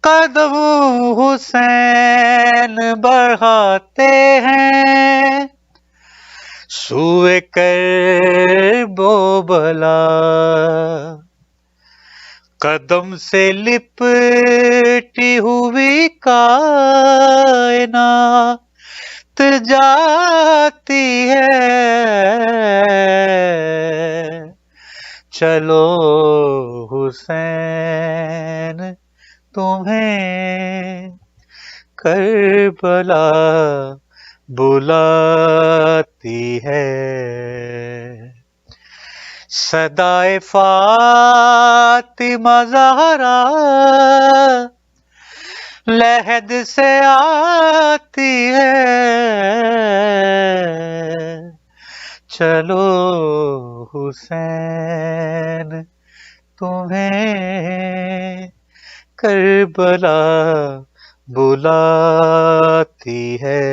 قدم حسین بڑھاتے ہیں سوئے کرب و بلا، قدم سے لپٹی ہوئی کائنات جاتی ہے، چلو حسین تمہیں کربلا بلاتی ہے۔ صدائے فاطمہ زہرا لحد سے آتی ہے، چلو حسین تمہیں کربلا بلاتی ہے۔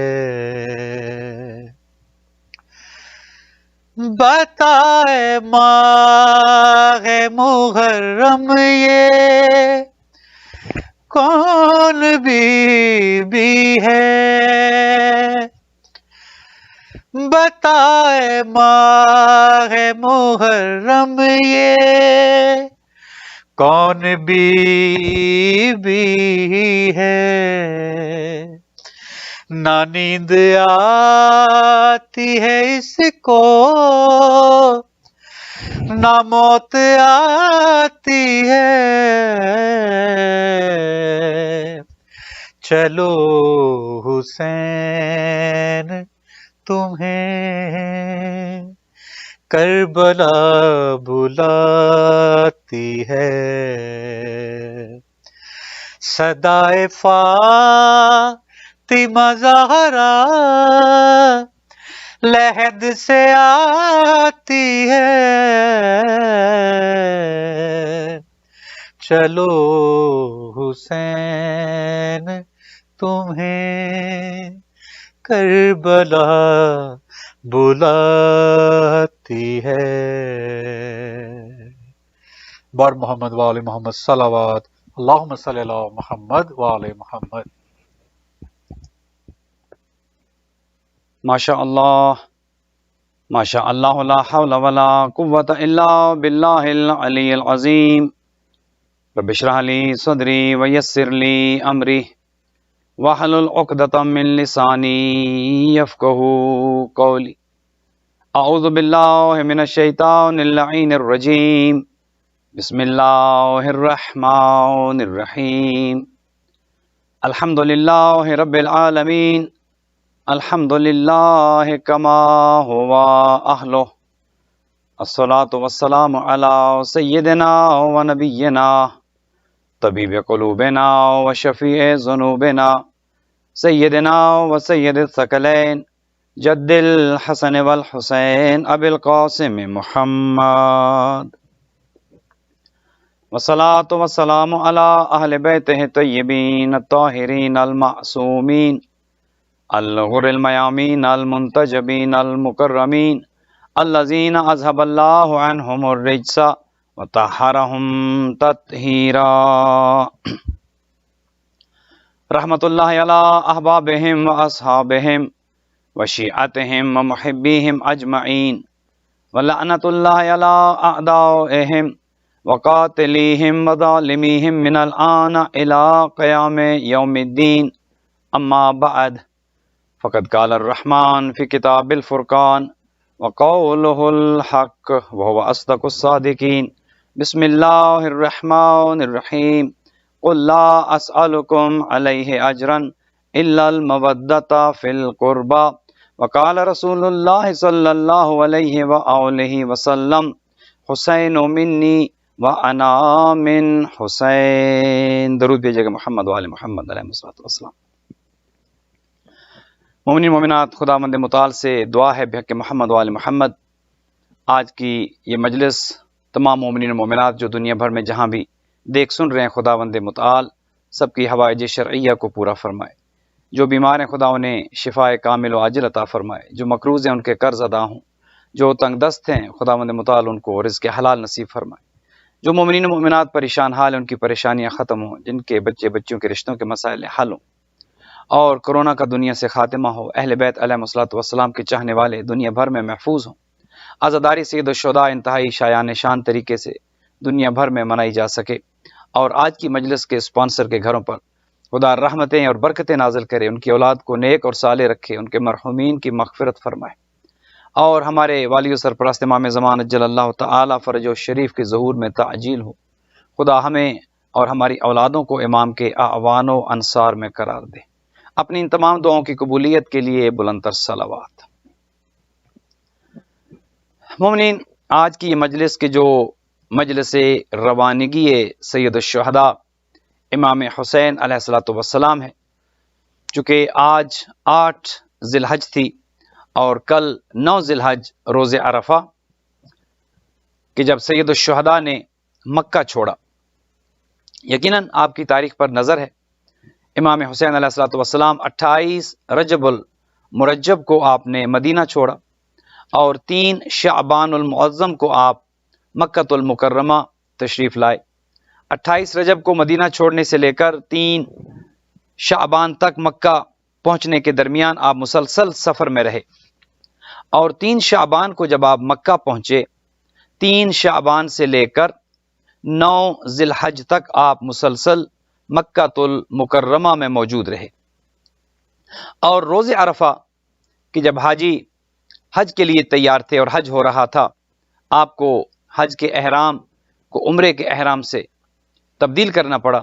بتائے ماہ محرم یہ کون بی بی ہے، بتائے ماہ محرم یہ کون بی بی ہے، نہ نیند آتی ہے اس کو نہ موت آتی ہے، چلو حسین تمہیں کربلا بلاتی ہے۔ صدائے فاطمہ زہرا لحد سے آتی ہے، چلو حسین تمہیں کربلا بلاتی ہے۔ بار محمد وآل محمد صلوات، اللہم صلی علی محمد وآل محمد۔ ماشاء اللہ ماشاء اللہ، لا حول ولا قوة الا باللہ العلی العظیم۔ رب اشرح لی صدری ویسر لی امری واحلل عقدۃ من لسانی یفقہوا قولی۔ اعوذ باللہ من الشیطان اللعین الرجیم، بسم اللہ الرحمن الرحیم۔ الحمد للہ رب العالمین، الحمد للہ کما ہوا اہلہ، الصلاۃ والسلام علی سیدنا و نبینا طبیب قلوبنا و شفیع ذنوبنا سیدنا و سید الثقلین جد الحسن والحسین ابی القاسم محمد، والصلاۃ والسلام علی اہل بیتہ الطیبین الطاہرین المعصومین الغر المیامین المنتجبین المکرمین الذین اذهب اللہ عنہم الرجس وطہرہم تطہیرا۔ رحمت اللہ علی احبابہم واصحابہم وشیعتہم ومحبیہم اجمعین، ولعنت اللہ علی اعدائہم وقاتلیہم وظالمیہم من الآن الى قیام یوم الدین، اما بعد، فقد قال الرحمن فی کتاب الفرقان وقولہ الحق وهو اصدق الصادقین۔ بسم اللہ الرحمن الرحیم، قل لا اسألکم علیہ اجرا الا المودۃ فی القربى، وقال رسول اللہ صلی اللہ علیہ وآلہ وسلم، حسین منی وانا من حسین۔ درود بھیجیے گا محمد وآل محمد علیہ الصلوۃ والسلام۔ مومنین مومنات، خدا مند متعال سے دعا ہے بحق محمد وآل محمد، آج کی یہ مجلس تمام مومنین و مومنات جو دنیا بھر میں جہاں بھی دیکھ سن رہے ہیں، خدا مند متعال سب کی حوائج شرعیہ کو پورا فرمائے۔ جو بیمار ہیں خدا انہیں شفاء کامل و عاجل عطا فرمائے، جو مقروض ہیں ان کے قرض ادا ہوں، جو تنگ دست ہیں خدا مند متعال ان کو رزق حلال نصیب فرمائے، جو مومنین و مومنات پریشان حال ہیں ان کی پریشانیاں ختم ہوں، جن کے بچے بچیوں کے رشتوں کے مسائل حل ہوں، اور کرونا کا دنیا سے خاتمہ ہو، اہل بیت علیہ الصلوۃ والسلام کے چاہنے والے دنیا بھر میں محفوظ ہوں، عزاداری سید الشہداء انتہائی شایان شان طریقے سے دنیا بھر میں منائی جا سکے، اور آج کی مجلس کے اسپانسر کے گھروں پر خدا رحمتیں اور برکتیں نازل کرے، ان کی اولاد کو نیک اور صالح رکھے، ان کے مرحومین کی مغفرت فرمائے، اور ہمارے والی و سرپرست امام زمان اجل اللہ تعالی فرج و شریف کے ظہور میں تعجیل ہو۔ خدا ہمیں اور ہماری اولادوں کو امام کے اعوان و انصار میں قرار دے۔ اپنی ان تمام دعاؤں کی قبولیت کے لیے بلند تر صلوات۔ مومنین، آج کی یہ مجلس کے جو مجلس روانگی سید الشہداء امام حسین علیہ الصلوۃ والسلام ہے، چونکہ آج 8 ذی الحج تھی اور کل 9 ذی الحج روز عرفہ کہ جب سید الشہداء نے مکہ چھوڑا، یقیناً آپ کی تاریخ پر نظر ہے، امام حسین علیہ الصلوۃ والسلام 28 رجب المرجب کو آپ نے مدینہ چھوڑا، اور 3 شعبان المعظم کو آپ مکہ المکرمہ تشریف لائے۔ 28 رجب کو مدینہ چھوڑنے سے لے کر 3 شعبان تک مکہ پہنچنے کے درمیان آپ مسلسل سفر میں رہے، اور 3 شعبان کو جب آپ مکہ پہنچے، 3 شعبان سے لے کر 9 ذی الحج تک آپ مسلسل مکہ المکرمہ میں موجود رہے، اور روز عرفہ کہ جب حاجی حج کے لیے تیار تھے اور حج ہو رہا تھا، آپ کو حج کے احرام کو عمرے کے احرام سے تبدیل کرنا پڑا،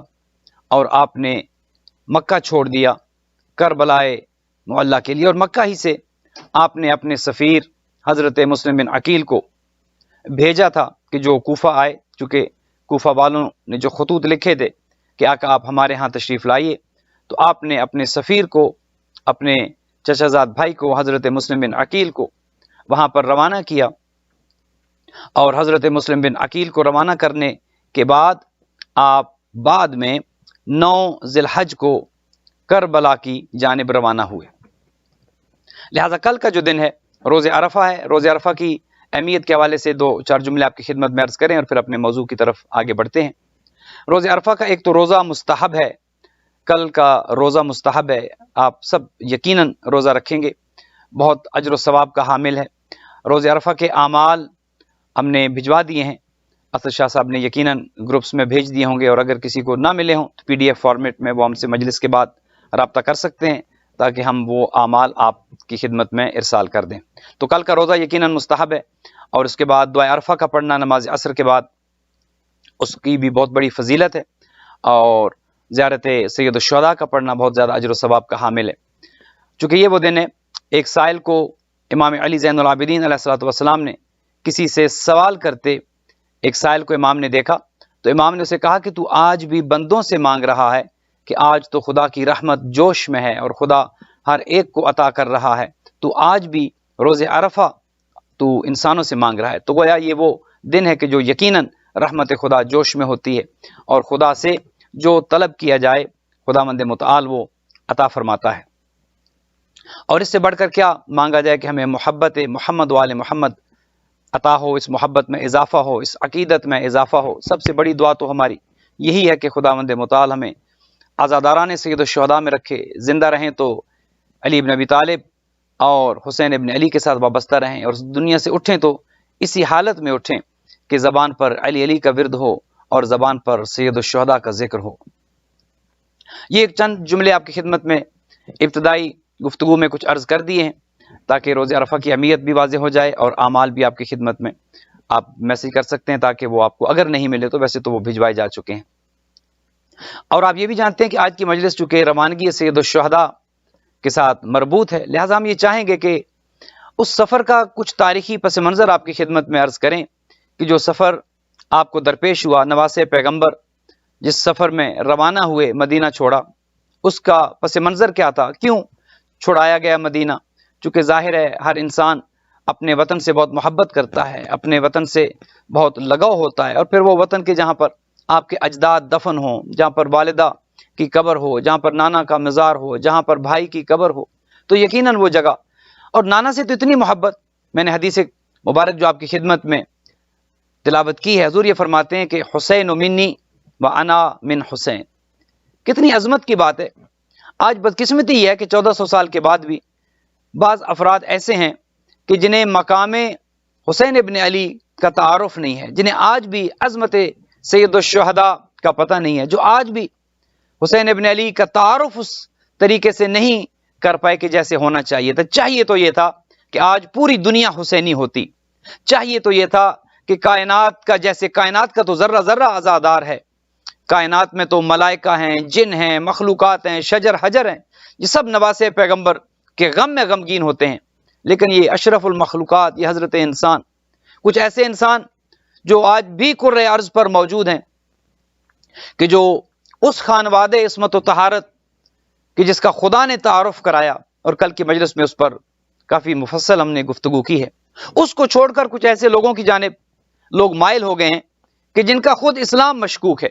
اور آپ نے مکہ چھوڑ دیا کربلائے معلیٰ کے لیے، اور مکہ ہی سے آپ نے اپنے سفیر حضرت مسلم بن عقیل کو بھیجا تھا کہ جو کوفہ آئے، چونکہ کوفہ والوں نے جو خطوط لکھے تھے کہ آقا آپ ہمارے ہاں تشریف لائیے، تو آپ نے اپنے سفیر کو، اپنے چچا زاد بھائی کو، حضرت مسلم بن عقیل کو وہاں پر روانہ کیا، اور حضرت مسلم بن عقیل کو روانہ کرنے کے بعد آپ بعد میں 9 ذی الحج کو کربلا کی جانب روانہ ہوئے۔ لہذا کل کا جو دن ہے روز عرفہ ہے۔ روز عرفہ کی اہمیت کے حوالے سے 2-4 جملے آپ کی خدمت میں عرض کریں اور پھر اپنے موضوع کی طرف آگے بڑھتے ہیں۔ روز عرفہ کا ایک تو روزہ مستحب ہے، کل کا روزہ مستحب ہے، آپ سب یقیناً روزہ رکھیں گے، بہت اجر و ثواب کا حامل ہے۔ روز عرفہ کے اعمال ہم نے بھجوا دیے ہیں، اسد شاہ صاحب نے یقیناً گروپس میں بھیج دیے ہوں گے، اور اگر کسی کو نہ ملے ہوں تو PDF فارمیٹ میں وہ ہم سے مجلس کے بعد رابطہ کر سکتے ہیں تاکہ ہم وہ اعمال آپ کی خدمت میں ارسال کر دیں۔ تو کل کا روزہ یقیناً مستحب ہے، اور اس کے بعد دعائے عرفہ کا پڑھنا نماز عصر کے بعد، اس کی بھی بہت بڑی فضیلت ہے، اور زیارت سید الشہداء کا پڑھنا بہت زیادہ اجر و ثواب کا حامل ہے۔ چونکہ یہ وہ دن ہے، ایک سائل کو امام علی زین العابدین علیہ الصلوۃ والسلام نے کسی سے سوال کرتے، ایک سائل کو امام نے دیکھا تو امام نے اسے کہا کہ تو آج بھی بندوں سے مانگ رہا ہے کہ آج تو خدا کی رحمت جوش میں ہے اور خدا ہر ایک کو عطا کر رہا ہے، تو آج بھی روز عرفہ تو انسانوں سے مانگ رہا ہے۔ تو گویا یہ وہ دن ہے کہ جو یقیناً رحمت خدا جوش میں ہوتی ہے، اور خدا سے جو طلب کیا جائے خداوند متعال وہ عطا فرماتا ہے۔ اور اس سے بڑھ کر کیا مانگا جائے کہ ہمیں محبت محمد وآل محمد عطا ہو، اس محبت میں اضافہ ہو، اس عقیدت میں اضافہ ہو۔ سب سے بڑی دعا تو ہماری یہی ہے کہ خداوند متعال ہمیں عزاداران سید الشہداء میں رکھے، زندہ رہیں تو علی ابن ابی طالب اور حسین ابن علی کے ساتھ وابستہ رہیں، اور دنیا سے اٹھیں تو اسی حالت میں اٹھیں کہ زبان پر علی علی کا ورد ہو اور زبان پر سید الشہداء کا ذکر ہو۔ یہ ایک چند جملے آپ کی خدمت میں ابتدائی گفتگو میں کچھ عرض کر دیے ہیں تاکہ روز عرفہ کی اہمیت بھی واضح ہو جائے، اور اعمال بھی آپ کی خدمت میں آپ میسج کر سکتے ہیں تاکہ وہ آپ کو اگر نہیں ملے تو ویسے تو وہ بھجوائے جا چکے ہیں۔ اور آپ یہ بھی جانتے ہیں کہ آج کی مجلس چونکہ روانگی سید الشہداء کے ساتھ مربوط ہے، لہٰذا ہم یہ چاہیں گے کہ اس سفر کا کچھ تاریخی پس منظر آپ کی خدمت میں عرض کریں کہ جو سفر آپ کو درپیش ہوا، نواسے پیغمبر جس سفر میں روانہ ہوئے، مدینہ چھوڑا، اس کا پس منظر کیا تھا، کیوں چھڑایا گیا مدینہ؟ چونکہ ظاہر ہے ہر انسان اپنے وطن سے بہت محبت کرتا ہے، اپنے وطن سے بہت لگاؤ ہوتا ہے، اور پھر وہ وطن کے جہاں پر آپ کے اجداد دفن ہوں، جہاں پر والدہ کی قبر ہو، جہاں پر نانا کا مزار ہو، جہاں پر بھائی کی قبر ہو، تو یقیناً وہ جگہ، اور نانا سے تو اتنی محبت، میں نے حدیث مبارک جو آپ کی خدمت میں تلاوت کی ہے، حضور یہ فرماتے ہیں کہ حسین منی و انا من حسین. کتنی عظمت کی بات ہے. آج بدقسمتی یہ ہے کہ 1400 سال کے بعد بھی بعض افراد ایسے ہیں کہ جنہیں مقام حسین ابن علی کا تعارف نہیں ہے، جنہیں آج بھی عظمت سید الشہداء کا پتہ نہیں ہے، جو آج بھی حسین ابن علی کا تعارف اس طریقے سے نہیں کر پائے کہ جیسے ہونا چاہیے تھا. چاہیے تو یہ تھا کہ آج پوری دنیا حسینی ہوتی. چاہیے تو یہ تھا کہ کائنات کا، جیسے کائنات کا تو ذرہ ذرہ عزادار ہے، کائنات میں تو ملائکہ ہیں، جن ہیں، مخلوقات ہیں، شجر حجر ہیں، یہ سب نواسے پیغمبر کے غم میں غمگین ہوتے ہیں. لیکن یہ اشرف المخلوقات، یہ حضرت انسان، کچھ ایسے انسان جو آج بھی کرۂ ارض پر موجود ہیں کہ جو اس خانوادے عصمت و طہارت کہ جس کا خدا نے تعارف کرایا، اور کل کی مجلس میں اس پر کافی مفصل ہم نے گفتگو کی ہے، اس کو چھوڑ کر کچھ ایسے لوگوں کی جانب لوگ مائل ہو گئے ہیں کہ جن کا خود اسلام مشکوک ہے.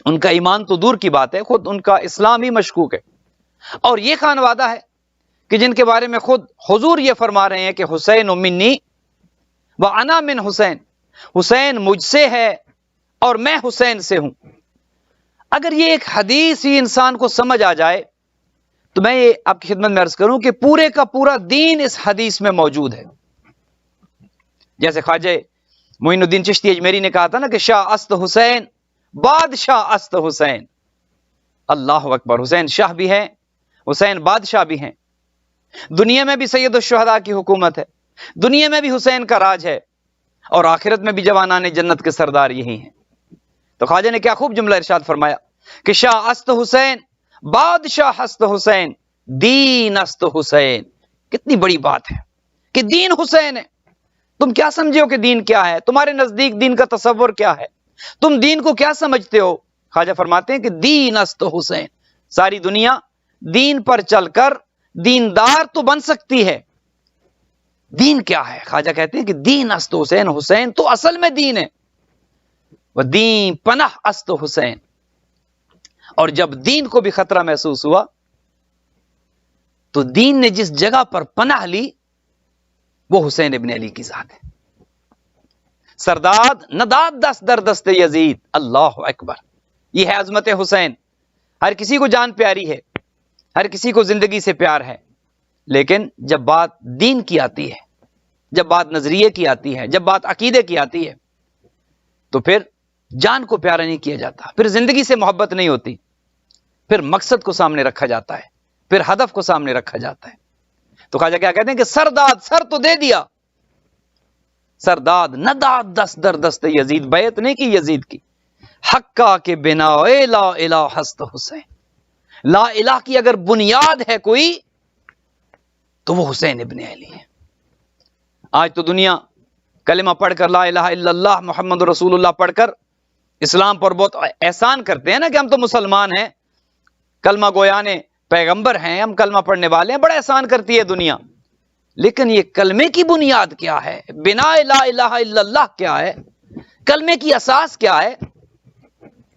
ان کا ایمان تو دور کی بات ہے، خود ان کا اسلام ہی مشکوک ہے. اور یہ خانوادہ ہے کہ جن کے بارے میں خود حضور یہ فرما رہے ہیں کہ حسین منی و انا من حسین، حسین مجھ سے ہے اور میں حسین سے ہوں. اگر یہ ایک حدیث ہی انسان کو سمجھ آ جائے تو میں یہ آپ کی خدمت میں عرض کروں کہ پورے کا پورا دین اس حدیث میں موجود ہے. جیسے خواجہ معین الدین چشتی اجمیری نے کہا تھا نا کہ شاہ است حسین بادشاہ است حسین. اللہ اکبر. حسین شاہ بھی ہیں، حسین بادشاہ بھی ہیں. دنیا میں بھی سید الشہداء کی حکومت ہے، دنیا میں بھی حسین کا راج ہے، اور آخرت میں بھی جوانان جنت کے سردار یہی ہیں. تو خواجہ نے کیا خوب جملہ ارشاد فرمایا کہ شاہ است حسین بادشاہ است حسین دین است حسین. کتنی بڑی بات ہے کہ دین حسین ہے. تم کیا سمجھے ہو کہ دین کیا ہے؟ تمہارے نزدیک دین کا تصور کیا ہے؟ تم دین کو کیا سمجھتے ہو؟ خواجہ فرماتے ہیں کہ دین است حسین. ساری دنیا دین پر چل کر دیندار تو بن سکتی ہے. دین کیا ہے؟ خواجہ کہتے ہیں کہ دین است حسین، حسین تو اصل میں دین ہے. وہ دین پناہ است حسین. اور جب دین کو بھی خطرہ محسوس ہوا تو دین نے جس جگہ پر پناہ لی وہ حسین ابن علی کی ذات ہے. سرداد نداد دست در دست یزید. اللہ اکبر. یہ ہے عظمت حسین. ہر کسی کو جان پیاری ہے، ہر کسی کو زندگی سے پیار ہے، لیکن جب بات دین کی آتی ہے، جب بات نظریے کی آتی ہے، جب بات عقیدے کی آتی ہے تو پھر جان کو پیارا نہیں کیا جاتا، پھر زندگی سے محبت نہیں ہوتی، پھر مقصد کو سامنے رکھا جاتا ہے، پھر ہدف کو سامنے رکھا جاتا ہے. تو خواجہ کیا کہتے ہیں کہ سرداد سر تو دے دیا، سرداد نداد دست در دست یزید. بیعت نہیں کی یزید کی. حقا کے بنا اے لا الہ ہست حسین. لا الہ کی اگر بنیاد ہے کوئی تو وہ حسین ابن علی ہے. آج تو دنیا کلمہ پڑھ کر لا الہ الا اللہ محمد رسول اللہ پڑھ کر اسلام پر بہت احسان کرتے ہیں نا کہ ہم تو مسلمان ہیں، کلمہ گویان پیغمبر ہیں، ہم کلمہ پڑھنے والے ہیں. بڑا احسان کرتی ہے دنیا. لیکن یہ کلمے کی بنیاد کیا ہے؟ بنا لا الہ الا اللہ کیا ہے؟ کلمے کی اساس کیا ہے؟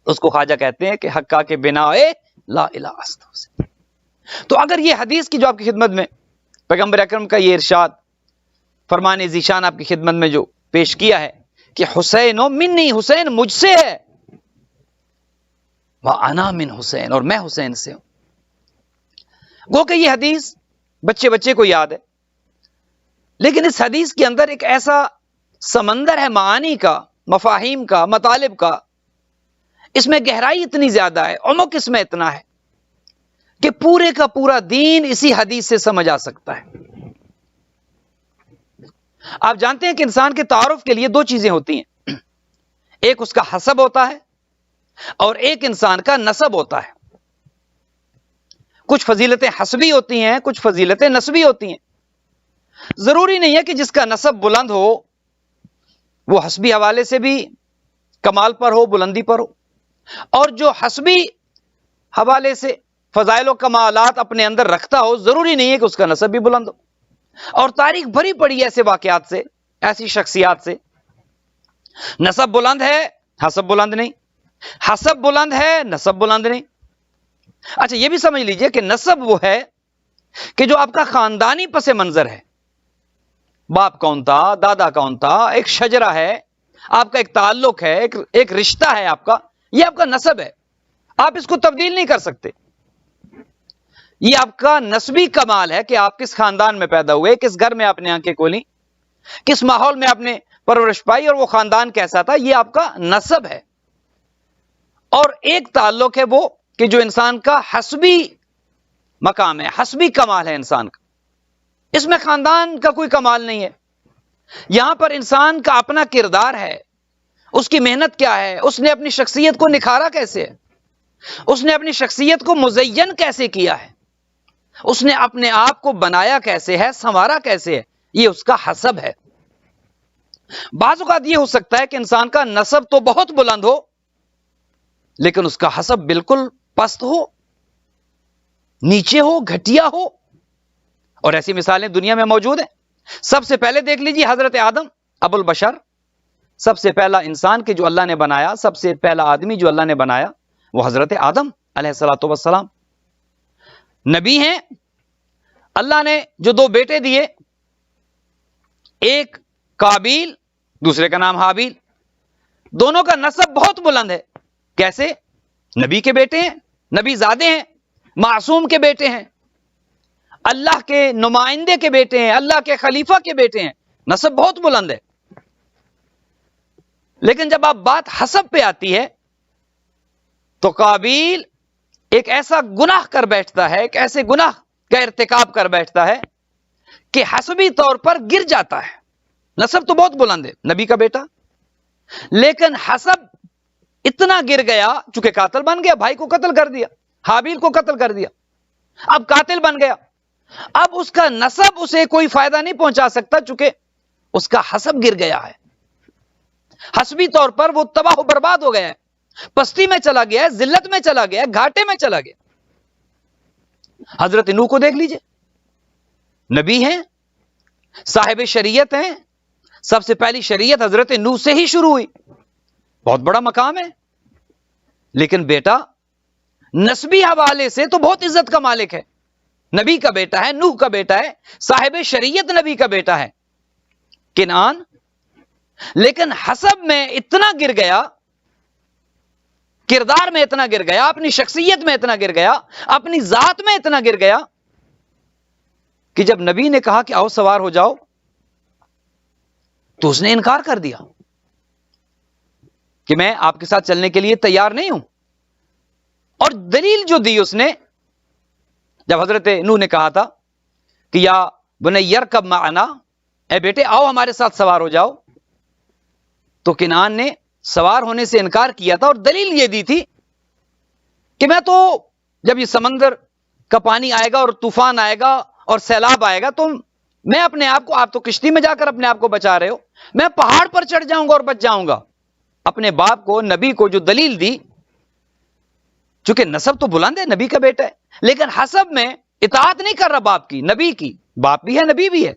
اس کو خواجہ کہتے ہیں کہ حقا کے بنا لا الہ است حسین. تو اگر یہ حدیث کی جو آپ کی خدمت میں پیغمبر اکرم کا یہ ارشاد فرمان ذیشان آپ کی خدمت میں جو پیش کیا ہے کہ حسین منی، حسین مجھ سے ہے، وَأَنَا مِنْ حسین، اور میں حسین سے ہوں. گو کہ یہ حدیث بچے بچے کو یاد ہے، لیکن اس حدیث کے اندر ایک ایسا سمندر ہے معانی کا، مفاہیم کا، مطالب کا. اس میں گہرائی اتنی زیادہ ہے، عمق اس میں اتنا ہے کہ پورے کا پورا دین اسی حدیث سے سمجھ آ سکتا ہے. آپ جانتے ہیں کہ انسان کے تعارف کے لیے دو چیزیں ہوتی ہیں، ایک اس کا حسب ہوتا ہے اور ایک انسان کا نسب ہوتا ہے. کچھ فضیلتیں حسبی ہوتی ہیں، کچھ فضیلتیں نسبی ہوتی ہیں. ضروری نہیں ہے کہ جس کا نسب بلند ہو وہ حسبی حوالے سے بھی کمال پر ہو، بلندی پر ہو، اور جو حسبی حوالے سے فضائل و کمالات اپنے اندر رکھتا ہو ضروری نہیں ہے کہ اس کا نسب بھی بلند ہو. اور تاریخ بھری پڑی ایسے واقعات سے، ایسی شخصیات سے. نسب بلند ہے، حسب بلند نہیں، حسب بلند ہے، نسب بلند نہیں. اچھا یہ بھی سمجھ لیجئے کہ نسب وہ ہے کہ جو آپ کا خاندانی پس منظر ہے، باپ کون تھا، دادا کون تھا، ایک شجرہ ہے، آپ کا ایک تعلق ہے، ایک رشتہ ہے آپ کا، یہ آپ کا نسب ہے، آپ اس کو تبدیل نہیں کر سکتے۔ یہ آپ کا نسبی کمال ہے کہ آپ کس خاندان میں پیدا ہوئے، کس گھر میں آپ نے آنکھیں کھولی، کس ماحول میں آپ نے پرورش پائی، اور وہ خاندان کیسا تھا، یہ آپ کا نسب ہے۔ اور ایک تعلق ہے وہ کہ جو انسان کا حسبی مقام ہے، حسبی کمال ہے انسان کا، اس میں خاندان کا کوئی کمال نہیں ہے۔ یہاں پر انسان کا اپنا کردار ہے، اس کی محنت کیا ہے، اس نے اپنی شخصیت کو نکھارا کیسے ہے، اس نے اپنی شخصیت کو مزین کیسے کیا ہے، اس نے اپنے آپ کو بنایا کیسے ہے، سنوارا کیسے ہے، یہ اس کا حسب ہے۔ بعض اوقات یہ ہو سکتا ہے کہ انسان کا نسب تو بہت بلند ہو لیکن اس کا حسب بالکل پست ہو، نیچے ہو، گھٹیا ہو، اور ایسی مثالیں دنیا میں موجود ہیں۔ سب سے پہلے دیکھ لیجیے حضرت آدم ابو البشر، سب سے پہلا انسان کہ جو اللہ نے بنایا، سب سے پہلا آدمی جو اللہ نے بنایا وہ حضرت آدم علیہ الصلوۃ والسلام نبی ہیں۔ اللہ نے جو دو بیٹے دیے، ایک قابیل، دوسرے کا نام حابیل، دونوں کا نسب بہت بلند ہے۔ کیسے؟ نبی کے بیٹے ہیں، نبی زادے ہیں، معصوم کے بیٹے ہیں، اللہ کے نمائندے کے بیٹے ہیں، اللہ کے خلیفہ کے بیٹے ہیں، نسب بہت بلند ہے۔ لیکن جب آپ بات حسب پہ آتی ہے تو قابیل ایک ایسا گناہ کر بیٹھتا ہے، ایک ایسے گناہ کا ارتکاب کر بیٹھتا ہے کہ حسبی طور پر گر جاتا ہے۔ نسب تو بہت بلند ہے، نبی کا بیٹا، لیکن حسب اتنا گر گیا، چونکہ قاتل بن گیا، بھائی کو قتل کر دیا، حابیل کو قتل کر دیا، اب قاتل بن گیا، اب اس کا نسب اسے کوئی فائدہ نہیں پہنچا سکتا چونکہ اس کا حسب گر گیا ہے۔ حسبی طور پر وہ تباہ و برباد ہو گیا ہے، پستی میں چلا گیا ہے، ذلت میں چلا گیا ہے، گھاٹے میں چلا گیا۔ حضرت نوح کو دیکھ لیجئے، نبی ہیں، صاحب شریعت ہیں، سب سے پہلی شریعت حضرت نوح سے ہی شروع ہوئی، بہت بڑا مقام ہے، لیکن بیٹا نسبی حوالے سے تو بہت عزت کا مالک ہے، نبی کا بیٹا ہے، نوح کا بیٹا ہے، صاحب شریعت نبی کا بیٹا ہے کنعان، لیکن حسب میں اتنا گر گیا، کردار میں اتنا گر گیا، اپنی شخصیت میں اتنا گر گیا، اپنی ذات میں اتنا گر گیا کہ جب نبی نے کہا کہ آؤ سوار ہو جاؤ تو اس نے انکار کر دیا کہ میں آپ کے ساتھ چلنے کے لیے تیار نہیں ہوں۔ اور دلیل جو دی اس نے، جب حضرت نوح نے کہا تھا کہ یا بنی ارکب معنا، اے بیٹے آؤ ہمارے ساتھ سوار ہو جاؤ، تو کنعان نے سوار ہونے سے انکار کیا تھا، اور دلیل یہ دی تھی کہ میں تو جب یہ سمندر کا پانی آئے گا اور طوفان آئے گا اور سیلاب آئے گا تو میں اپنے آپ کو، آپ تو کشتی میں جا کر اپنے آپ کو بچا رہے ہو، میں پہاڑ پر چڑھ جاؤں گا اور بچ جاؤں گا۔ اپنے باپ کو، نبی کو جو دلیل دی، چونکہ نسب تو بلند ہے، نبی کا بیٹا ہے، لیکن حسب میں اطاعت نہیں کر رہا باپ کی، نبی کی، باپ بھی ہے نبی بھی ہے۔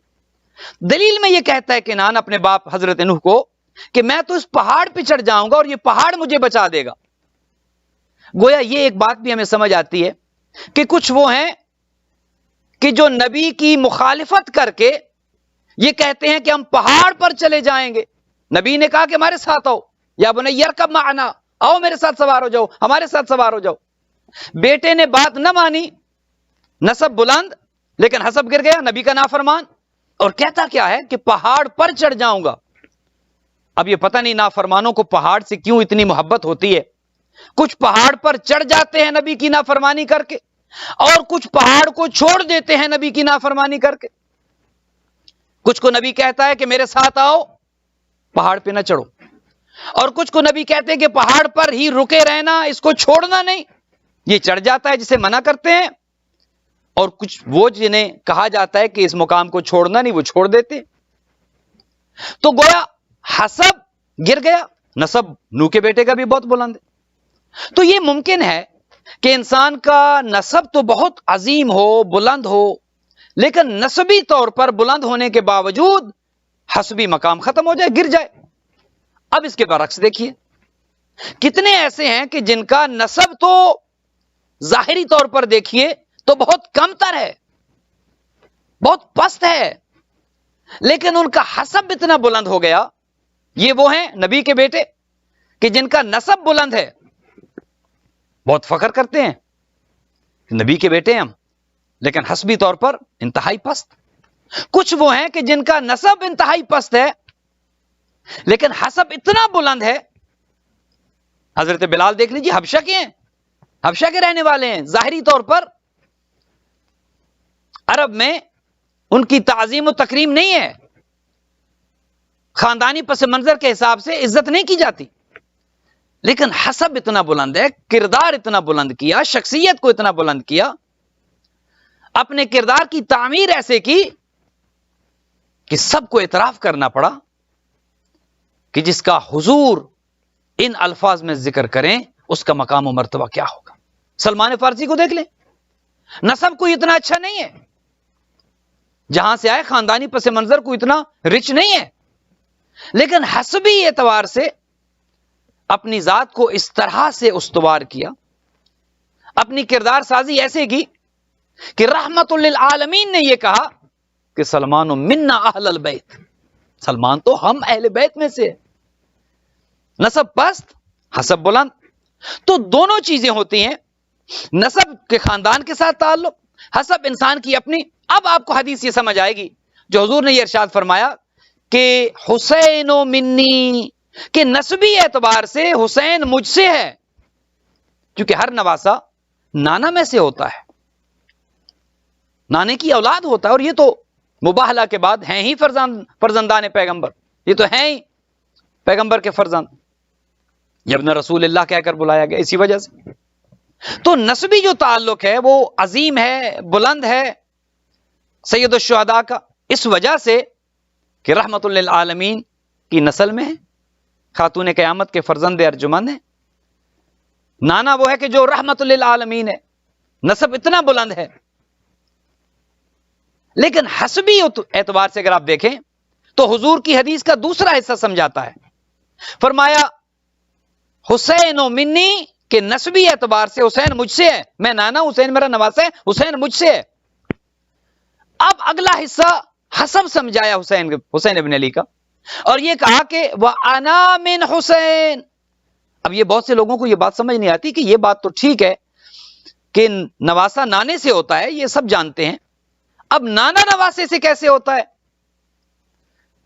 دلیل میں یہ کہتا ہے کنعان اپنے باپ حضرت نوح کو کہ میں تو اس پہاڑ پہ چڑھ جاؤں گا اور یہ پہاڑ مجھے بچا دے گا۔ گویا یہ ایک بات بھی ہمیں سمجھ آتی ہے کہ کچھ وہ ہیں کہ جو نبی کی مخالفت کر کے یہ کہتے ہیں کہ ہم پہاڑ پر چلے جائیں گے، نبی نے کہا کہ ہمارے ساتھ آؤ، یا بنی ارکب معنا، آؤ میرے ساتھ سوار ہو جاؤ، ہمارے ساتھ سوار ہو جاؤ۔ بیٹے نے بات نہ مانی، نسب بلند لیکن حسب گر گیا، نبی کا نافرمان، اور کہتا کیا ہے کہ پہاڑ پر چڑھ جاؤں گا۔ اب یہ پتہ نہیں نافرمانوں کو پہاڑ سے کیوں اتنی محبت ہوتی ہے، کچھ پہاڑ پر چڑھ جاتے ہیں نبی کی نافرمانی کر کے، اور کچھ پہاڑ کو چھوڑ دیتے ہیں نبی کی نافرمانی کر کے۔ کچھ کو نبی کہتا ہے کہ میرے ساتھ آؤ، پہاڑ پہ نہ چڑھو، اور کچھ کو نبی کہتے ہیں کہ پہاڑ پر ہی رکے رہنا، اس کو چھوڑنا نہیں، یہ چڑھ جاتا ہے جسے منع کرتے ہیں، اور کچھ وہ جنہیں کہا جاتا ہے کہ اس مقام کو چھوڑنا نہیں، وہ چھوڑ دیتے۔ تو گویا حسب گر گیا، نسب نوح کے بیٹے کا بھی بہت بلند ہے۔ تو یہ ممکن ہے کہ انسان کا نسب تو بہت عظیم ہو، بلند ہو، لیکن نسبی طور پر بلند ہونے کے باوجود حسبی مقام ختم ہو جائے، گر جائے۔ اب اس کے برعکس دیکھیے، کتنے ایسے ہیں کہ جن کا نسب تو ظاہری طور پر دیکھیے تو بہت کم تر ہے، بہت پست ہے، لیکن ان کا حسب اتنا بلند ہو گیا یہ وہ ہیں نبی کے بیٹے کہ جن کا نسب بلند ہے، بہت فخر کرتے ہیں نبی کے بیٹے ہیں ہم، لیکن حسبی طور پر انتہائی پست۔ کچھ وہ ہیں کہ جن کا نسب انتہائی پست ہے لیکن حسب اتنا بلند ہے۔ حضرت بلال دیکھ لیجیے، حبشہ کے ہیں، حبشہ کے رہنے والے ہیں، ظاہری طور پر عرب میں ان کی تعظیم و تکریم نہیں ہے، خاندانی پس منظر کے حساب سے عزت نہیں کی جاتی، لیکن حسب اتنا بلند ہے، کردار اتنا بلند کیا، شخصیت کو اتنا بلند کیا، اپنے کردار کی تعمیر ایسے کی کہ سب کو اعتراف کرنا پڑا کہ جس کا حضور ان الفاظ میں ذکر کریں اس کا مقام و مرتبہ کیا ہوگا۔ سلمان فارسی کو دیکھ لیں، نسب کوئی اتنا اچھا نہیں ہے، جہاں سے آئے خاندانی پس منظر کو اتنا رچ نہیں ہے، لیکن حسبی اعتبار سے اپنی ذات کو اس طرح سے استوار کیا، اپنی کردار سازی ایسے کی کہ رحمت للعالمین نے یہ کہا کہ سلمان منا اہل البیت، سلمان تو ہم اہل بیت میں سے۔ نسب پست، حسب بلند، تو دونوں چیزیں ہوتی ہیں، نسب کے خاندان کے ساتھ تعلق، حسب انسان کی اپنی۔ اب آپ کو حدیث یہ سمجھ آئے گی جو حضور نے یہ ارشاد فرمایا کہ حسین و منی، کہ نسبی اعتبار سے حسین مجھ سے ہے، کیونکہ ہر نواسا نانا میں سے ہوتا ہے، نانے کی اولاد ہوتا ہے، اور یہ تو مباہلہ کے بعد ہیں ہی فرزندان پیغمبر، یہ تو ہیں ہی پیغمبر کے فرزند، ابن رسول اللہ کہہ کر بلایا گیا اسی وجہ سے۔ تو نسبی جو تعلق ہے وہ عظیم ہے، بلند ہے سید الشہداء کا، اس وجہ سے کہ رحمت للعالمین کی نسل میں ہے، خاتون قیامت کے فرزند ارجمند ہیں، نانا وہ ہے کہ جو رحمت للعالمین ہے، نسب اتنا بلند ہے۔ لیکن حسبی اعتبار سے اگر آپ دیکھیں تو حضور کی حدیث کا دوسرا حصہ سمجھاتا ہے، فرمایا حسین و منی، کہ نسبی اعتبار سے حسین مجھ سے ہے، میں نانا، حسین میرا نواسا ہے، حسین مجھ سے ہے۔ اب اگلا حصہ حسب سمجھایا حسین ابن علی کا، اور یہ کہا کہ وَأَنَا مِنْ حسین۔ اب یہ بہت سے لوگوں کو یہ بات سمجھ نہیں آتی کہ یہ بات تو ٹھیک ہے کہ نواسا نانے سے ہوتا ہے، یہ سب جانتے ہیں، اب نانا نواسے سے کیسے ہوتا ہے؟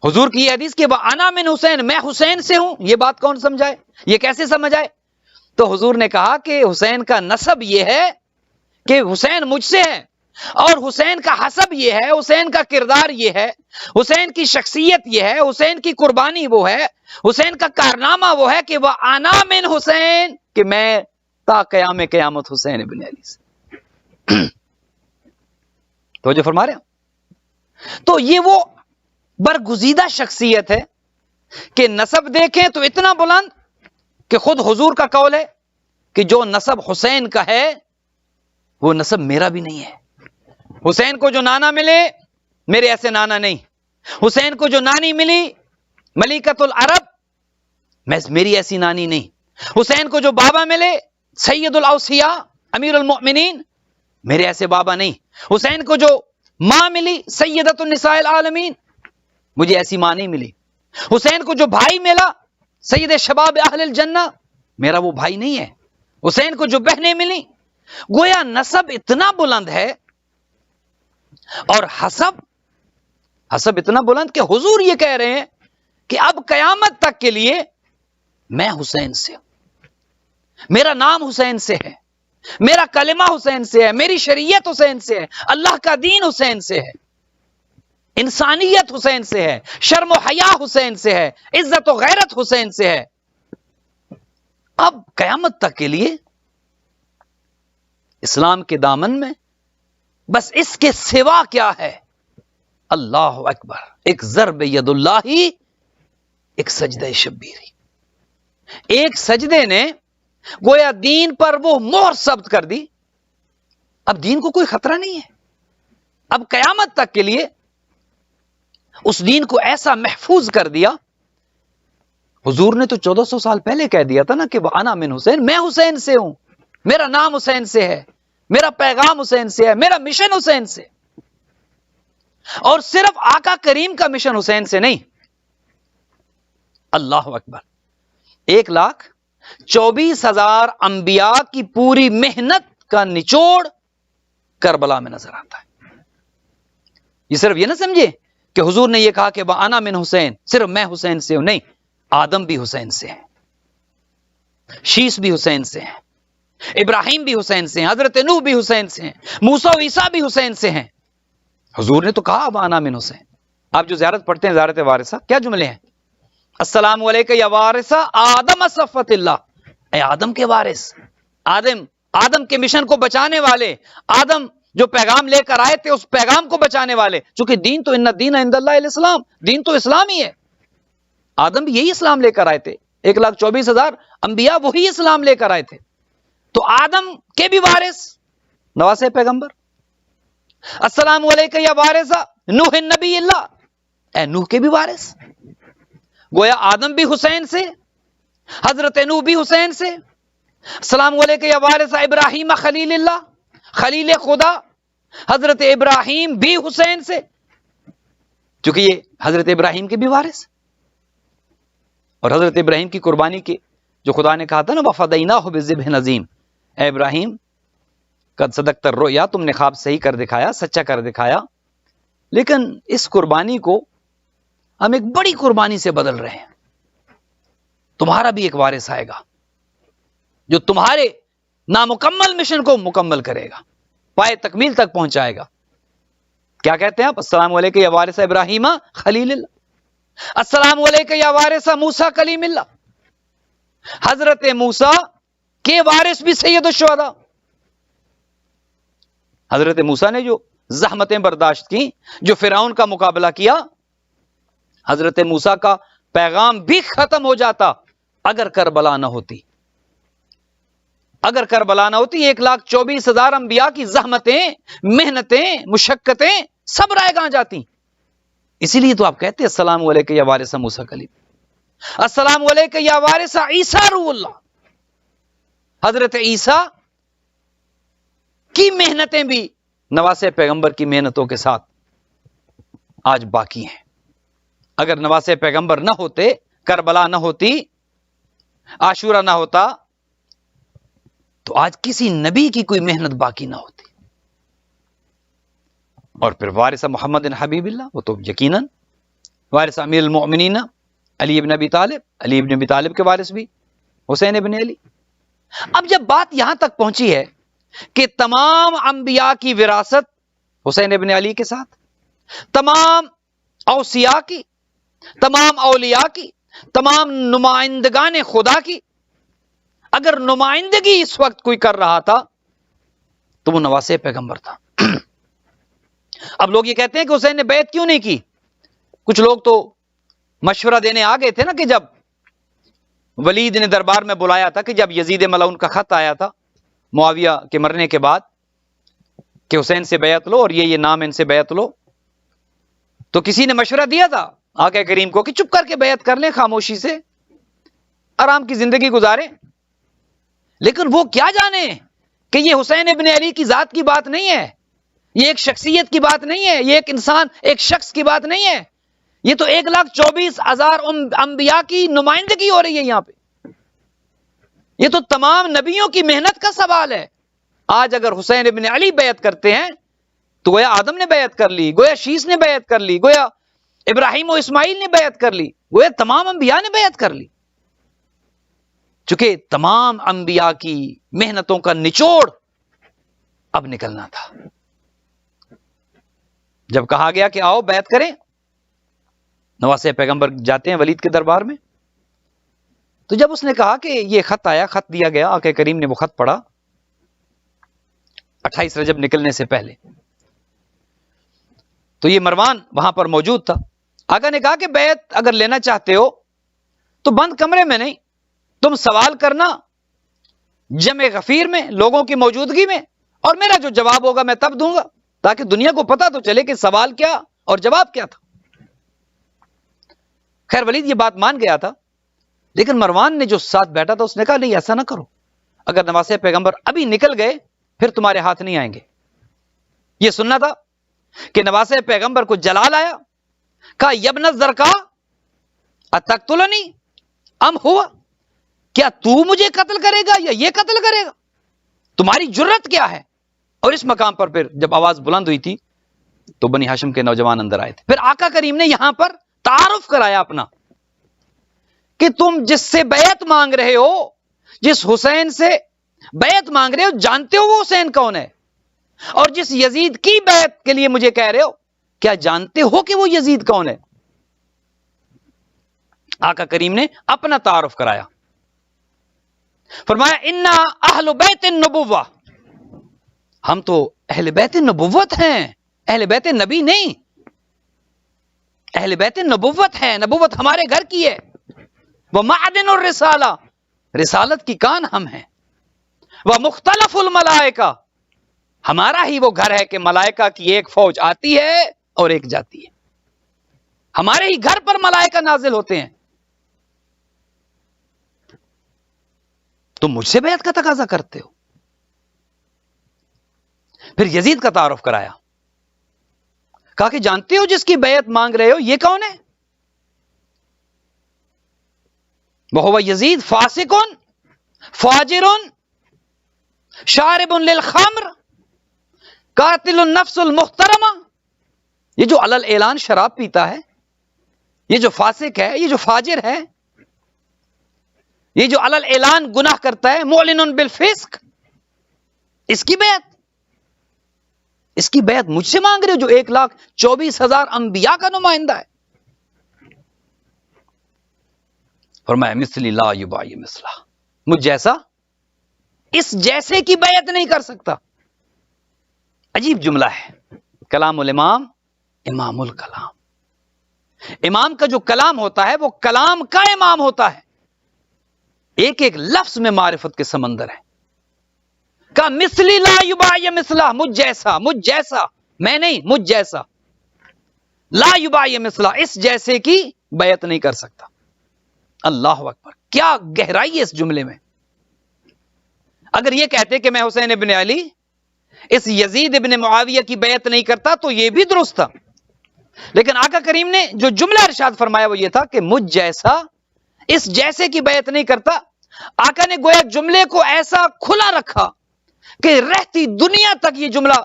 حضور کی یہ حدیث کہ وَأَنَا مِنْ حسین، میں حسین سے ہوں، یہ بات کون سمجھائے، یہ کیسے سمجھائے؟ تو حضور نے کہا کہ حسین کا نسب یہ ہے کہ حسین مجھ سے ہے، اور حسین کا حسب یہ ہے، حسین کا کردار یہ ہے، حسین کی شخصیت یہ ہے، حسین کی قربانی وہ ہے، حسین کا کارنامہ وہ ہے کہ وَأَنَا مِنْ حسین، کہ میں تا قیام قیامت حسین ابن علی سے۔ تو جو فرما رہے ہیں، تو یہ وہ برگزیدہ شخصیت ہے کہ نسب دیکھیں تو اتنا بلند کہ خود حضور کا قول ہے کہ جو نسب حسین کا ہے وہ نسب میرا بھی نہیں ہے۔ حسین کو جو نانا ملے میرے ایسے نانا نہیں، حسین کو جو نانی ملی ملکۃ العرب میری ایسی نانی نہیں، حسین کو جو بابا ملے سید الاوصیاء امیر المؤمنین میرے ایسے بابا نہیں، حسین کو جو ماں ملی سیدۃ النساء العالمین مجھے ایسی ماں نہیں ملی، حسین کو جو بھائی ملا سید شباب اہل الجنہ میرا وہ بھائی نہیں ہے، حسین کو جو بہنیں ملی، گویا نسب اتنا بلند ہے اور حسب اتنا بلند کہ حضور یہ کہہ رہے ہیں کہ اب قیامت تک کے لیے میں حسین سے ہوں، میرا نام حسین سے ہے، میرا کلمہ حسین سے ہے، میری شریعت حسین سے ہے، اللہ کا دین حسین سے ہے، انسانیت حسین سے ہے، شرم و حیا حسین سے ہے، عزت و غیرت حسین سے ہے۔ اب قیامت تک کے لیے اسلام کے دامن میں بس اس کے سوا کیا ہے؟ اللہ اکبر، ایک ضرب ید اللہ ہی، ایک سجدہ شبیری، ایک سجدے نے گویا دین پر وہ مہر ثبت کر دی، اب دین کو کوئی خطرہ نہیں ہے، اب قیامت تک کے لیے اس دین کو ایسا محفوظ کر دیا۔ حضور نے تو 1400 سال پہلے کہہ دیا تھا نا کہ وَأَنَا مِنْ حسین، میں حسین سے ہوں، میرا نام حسین سے ہے، میرا پیغام حسین سے ہے، میرا مشن حسین سے، اور صرف آقا کریم کا مشن حسین سے نہیں، اللہ اکبر. 1,24,000 انبیاء کی پوری محنت کا نچوڑ کربلا میں نظر آتا ہے. یہ صرف یہ نہ سمجھے کہ حضور نے یہ کہا کہ وَأَنَا مِنْ حسین، صرف میں حسین سے ہوں. نہیں، آدم بھی حسین سے ہیں، شیس بھی حسین سے ہیں، ابراہیم بھی حسین سے ہیں، حضرت نوح بھی حسین سے ہیں، موسیٰ و عیسیٰ بھی حسین سے ہیں. حضور نے تو کہا وَأَنَا مِنْ حسین. آپ جو زیارت پڑھتے ہیں زیارت وارثہ، کیا جملے ہیں؟ السلام علیکم یا وارثہ آدم صفوت اللہ، اے آدم کے وارث، آدم کے مشن کو بچانے والے، آدم جو پیغام لے کر آئے تھے اس پیغام کو بچانے والے. چونکہ دین تو ان الدین عند اللہ الاسلام، دین تو اسلام ہی ہے. آدم بھی یہی اسلام لے کر آئے تھے. 1,24,000 انبیاء وہی اسلام لے کر آئے تھے. تو آدم کے بھی وارث نواسے پیغمبر. السلام علیکم یا وارثہ نوح نبی اللہ، اے نوح کے بھی وارث. گویا آدم بھی حسین سے، حضرت نوح بھی حسین سے. السلام علیکم یا وارثہ ابراہیم خلیل اللہ، خلیل خدا، حضرت ابراہیم بھی حسین سے، چونکہ یہ حضرت ابراہیم کے بھی وارث. اور حضرت ابراہیم کی قربانی کے جو خدا نے کہا تھا نا وَفَدَيْنَاهُ بِذِبْحٍ عَظِيمٍ، اے ابراہیم قد صدقت الرؤیا، تم نے خواب صحیح کر دکھایا، سچا کر دکھایا. لیکن اس قربانی کو ہم ایک بڑی قربانی سے بدل رہے ہیں. تمہارا بھی ایک وارث آئے گا جو تمہارے نامکمل مشن کو مکمل کرے گا، پائے تکمیل تک پہنچائے گا. کیا کہتے ہیں آپ؟ السلام علیکم یا وارث ابراہیم خلیل اللہ، السلام علیکم یا وارث موسیٰ کلیم اللہ. حضرت موسیٰ کے وارث بھی سید الشہداء. حضرت موسیٰ نے جو زحمتیں برداشت کی، جو فرعون کا مقابلہ کیا، حضرت موسیٰ کا پیغام بھی ختم ہو جاتا اگر کربلا نہ ہوتی. اگر کربلا نہ ہوتی 1,24,000 انبیاء کی زحمتیں، محنتیں، مشقتیں سب رائے گاں جاتی. اسی لیے تو آپ کہتے ہیں السلام علیکم یا وارث موسیٰ کلیم، السلام علیکم یا وارث عیسیٰ روح اللہ. حضرت عیسیٰ کی محنتیں بھی نواسے پیغمبر کی محنتوں کے ساتھ آج باقی ہیں. اگر نواسے پیغمبر نہ ہوتے، کربلا نہ ہوتی، عاشورہ نہ ہوتا، تو آج کسی نبی کی کوئی محنت باقی نہ ہوتی. اور پھر وارث محمد حبیب اللہ، وہ تو یقیناً وارث امیر المؤمنین علی ابن ابی طالب، علی ابن ابی طالب کے وارث بھی حسین ابن علی. اب جب بات یہاں تک پہنچی ہے کہ تمام انبیاء کی وراثت حسین ابن علی کے ساتھ، تمام اوصیاء کی، تمام اولیاء کی، تمام نمائندگان خدا کی، اگر نمائندگی اس وقت کوئی کر رہا تھا تو وہ نواسے پیغمبر تھا. اب لوگ یہ کہتے ہیں کہ حسین نے بیعت کیوں نہیں کی. کچھ لوگ تو مشورہ دینے آ گئے تھے نا کہ جب ولید نے دربار میں بلایا تھا، کہ جب یزید ملعون کا خط آیا تھا معاویہ کے مرنے کے بعد کہ حسین سے بیعت لو اور یہ نام ان سے بیعت لو، تو کسی نے مشورہ دیا تھا آقا کریم کو کہ چپ کر کے بیعت کر لیں، خاموشی سے آرام کی زندگی گزاریں. لیکن وہ کیا جانے کہ یہ حسین ابن علی کی ذات کی بات نہیں ہے، یہ ایک شخصیت کی بات نہیں ہے، یہ ایک انسان، ایک شخص کی بات نہیں ہے. یہ تو 1,24,000 انبیاء کی نمائندگی ہو رہی ہے یہاں پہ. یہ تو تمام نبیوں کی محنت کا سوال ہے. آج اگر حسین ابن علی بیعت کرتے ہیں تو گویا آدم نے بیعت کر لی، گویا شیس نے بیعت کر لی، گویا ابراہیم و اسماعیل نے بیعت کر لی، گویا تمام انبیاء نے بیعت کر لی. چونکہ تمام انبیاء کی محنتوں کا نچوڑ اب نکلنا تھا. جب کہا گیا کہ آؤ بیعت کریں، نواسے پیغمبر جاتے ہیں ولید کے دربار میں. تو جب اس نے کہا کہ یہ خط آیا، خط دیا گیا، آقا کریم نے وہ خط پڑھا 28 رجب نکلنے سے پہلے. تو یہ مروان وہاں پر موجود تھا. آقا نے کہا کہ بیعت اگر لینا چاہتے ہو تو بند کمرے میں نہیں، تم سوال کرنا جمع غفیر میں، لوگوں کی موجودگی میں، اور میرا جو جواب ہوگا میں تب دوں گا، تاکہ دنیا کو پتا تو چلے کہ سوال کیا اور جواب کیا تھا. خیر ولید یہ بات مان گیا تھا، لیکن مروان نے جو ساتھ بیٹھا تھا اس نے کہا نہیں ایسا نہ کرو، اگر نواسے پیغمبر ابھی نکل گئے پھر تمہارے ہاتھ نہیں آئیں گے. یہ سننا تھا کہ نواسے پیغمبر کو جلال آیا، کہا یبن الزرقاء اتقتلنی، ام ہوا، کیا تو مجھے قتل کرے گا یا یہ قتل کرے گا؟ تمہاری جرت کیا ہے؟ اور اس مقام پر پھر جب آواز بلند ہوئی تھی تو بنی ہاشم کے نوجوان اندر آئے تھے. پھر آقا کریم نے یہاں پر تعارف کرایا اپنا کہ تم جس سے بیعت مانگ رہے ہو، جس حسین سے بیعت مانگ رہے ہو، جانتے ہو وہ حسین کون ہے؟ اور جس یزید کی بیعت کے لیے مجھے کہہ رہے ہو، کیا جانتے ہو کہ وہ یزید کون ہے؟ آقا کریم نے اپنا تعارف کرایا. فرمایا انا اہل بیت النبوہ، ہم تو اہل بیت نبوت ہیں، اہل بیت نبی نہیں، اہل بیت نبوت ہے، نبوت ہمارے گھر کی ہے. وہ معدن الرسالہ، رسالت کی کان ہم ہیں. وہ مختلف الملائکہ، ہمارا ہی وہ گھر ہے کہ ملائکہ کی ایک فوج آتی ہے اور ایک جاتی ہے. ہمارے ہی گھر پر ملائکہ نازل ہوتے ہیں. تم مجھ سے بیعت کا تقاضا کرتے ہو. پھر یزید کا تعارف کرایا، کہا کہ جانتے ہو جس کی بیعت مانگ رہے ہو یہ کون ہے؟ وَهُوَ یزید فاسق فاجر شارب للخمر قاتل النفس المحترمہ. یہ جو علل اعلان شراب پیتا ہے، یہ جو فاسق ہے، یہ جو فاجر ہے، یہ جو علل اعلان گناہ کرتا ہے، معلن بالفسق، اس کی بیعت مجھ سے مانگ رہے ہو جو 1,24,000 انبیاء کا نمائندہ ہے. فرمایا مثلی لا یبائی مثلا، مجھ جیسا اس جیسے کی بیعت نہیں کر سکتا. عجیب جملہ ہے. کلام الامام امام الکلام، امام کا جو کلام ہوتا ہے وہ کلام کا امام ہوتا ہے. ایک ایک لفظ میں معرفت کے سمندر ہے. کا مثلی لا یبائی مثلا، مجھ جیسا میں نہیں، مجھ جیسا. لا یبائی مثلا، اس جیسے کی بیعت نہیں کر سکتا. اللہ اکبر، کیا گہرائی ہے اس جملے میں. اگر یہ کہتے کہ میں حسین ابن علی اس یزید ابن معاویہ کی بیعت نہیں کرتا تو یہ بھی درست تھا. لیکن آقا کریم نے جو جملہ ارشاد فرمایا وہ یہ تھا کہ مجھ جیسا اس جیسے کی بیعت نہیں کرتا. آقا نے گویا جملے کو ایسا کھلا رکھا کہ رہتی دنیا تک یہ جملہ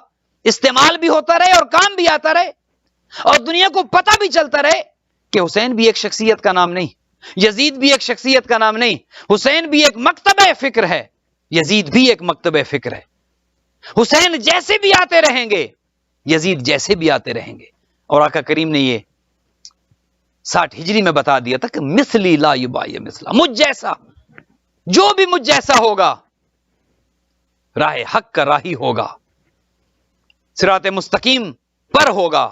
استعمال بھی ہوتا رہے اور کام بھی آتا رہے، اور دنیا کو پتہ بھی چلتا رہے کہ حسین بھی ایک شخصیت کا نام نہیں، یزید بھی ایک شخصیت کا نام نہیں، حسین بھی ایک مکتبہ فکر ہے، یزید بھی ایک مکتبہ فکر ہے. حسین جیسے بھی آتے رہیں گے، یزید جیسے بھی آتے رہیں گے. اور آقا کریم نے یہ 60 ہجری میں بتا دیا تھا کہ مثلی لا یبائی مثلا، مجھ جیسا، جو بھی مجھ جیسا ہوگا راہ حق کا راہی ہوگا، صراط مستقیم پر ہوگا،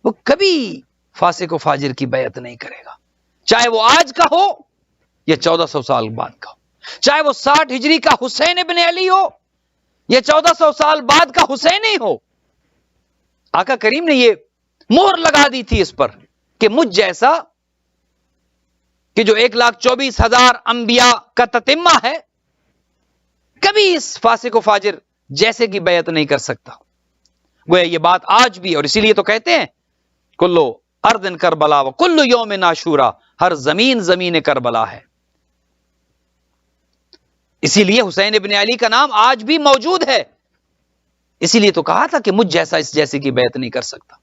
وہ کبھی فاسق و فاجر کی بیعت نہیں کرے گا، چاہے وہ آج کا ہو یا 1400 سال بعد کا ہو، چاہے وہ 60 ہجری کا حسین ابن علی ہو یا 1400 سال بعد کا حسین ہی ہو. آقا کریم نے یہ مہر لگا دی تھی اس پر کہ مجھ جیسا، کہ جو 1,24,000 انبیاء کا تتمہ ہے، کبھی اس فاسق و فاجر جیسے کی بیعت نہیں کر سکتا. گویا یہ بات آج بھی، اور اسی لیے تو کہتے ہیں کلو اردن کربلا و کلو یوم ناشورا، ہر زمین کربلا ہے. اسی لیے حسین ابن علی کا نام آج بھی موجود ہے. اسی لیے تو کہا تھا کہ مجھ جیسا اس جیسے کی بیعت نہیں کر سکتا.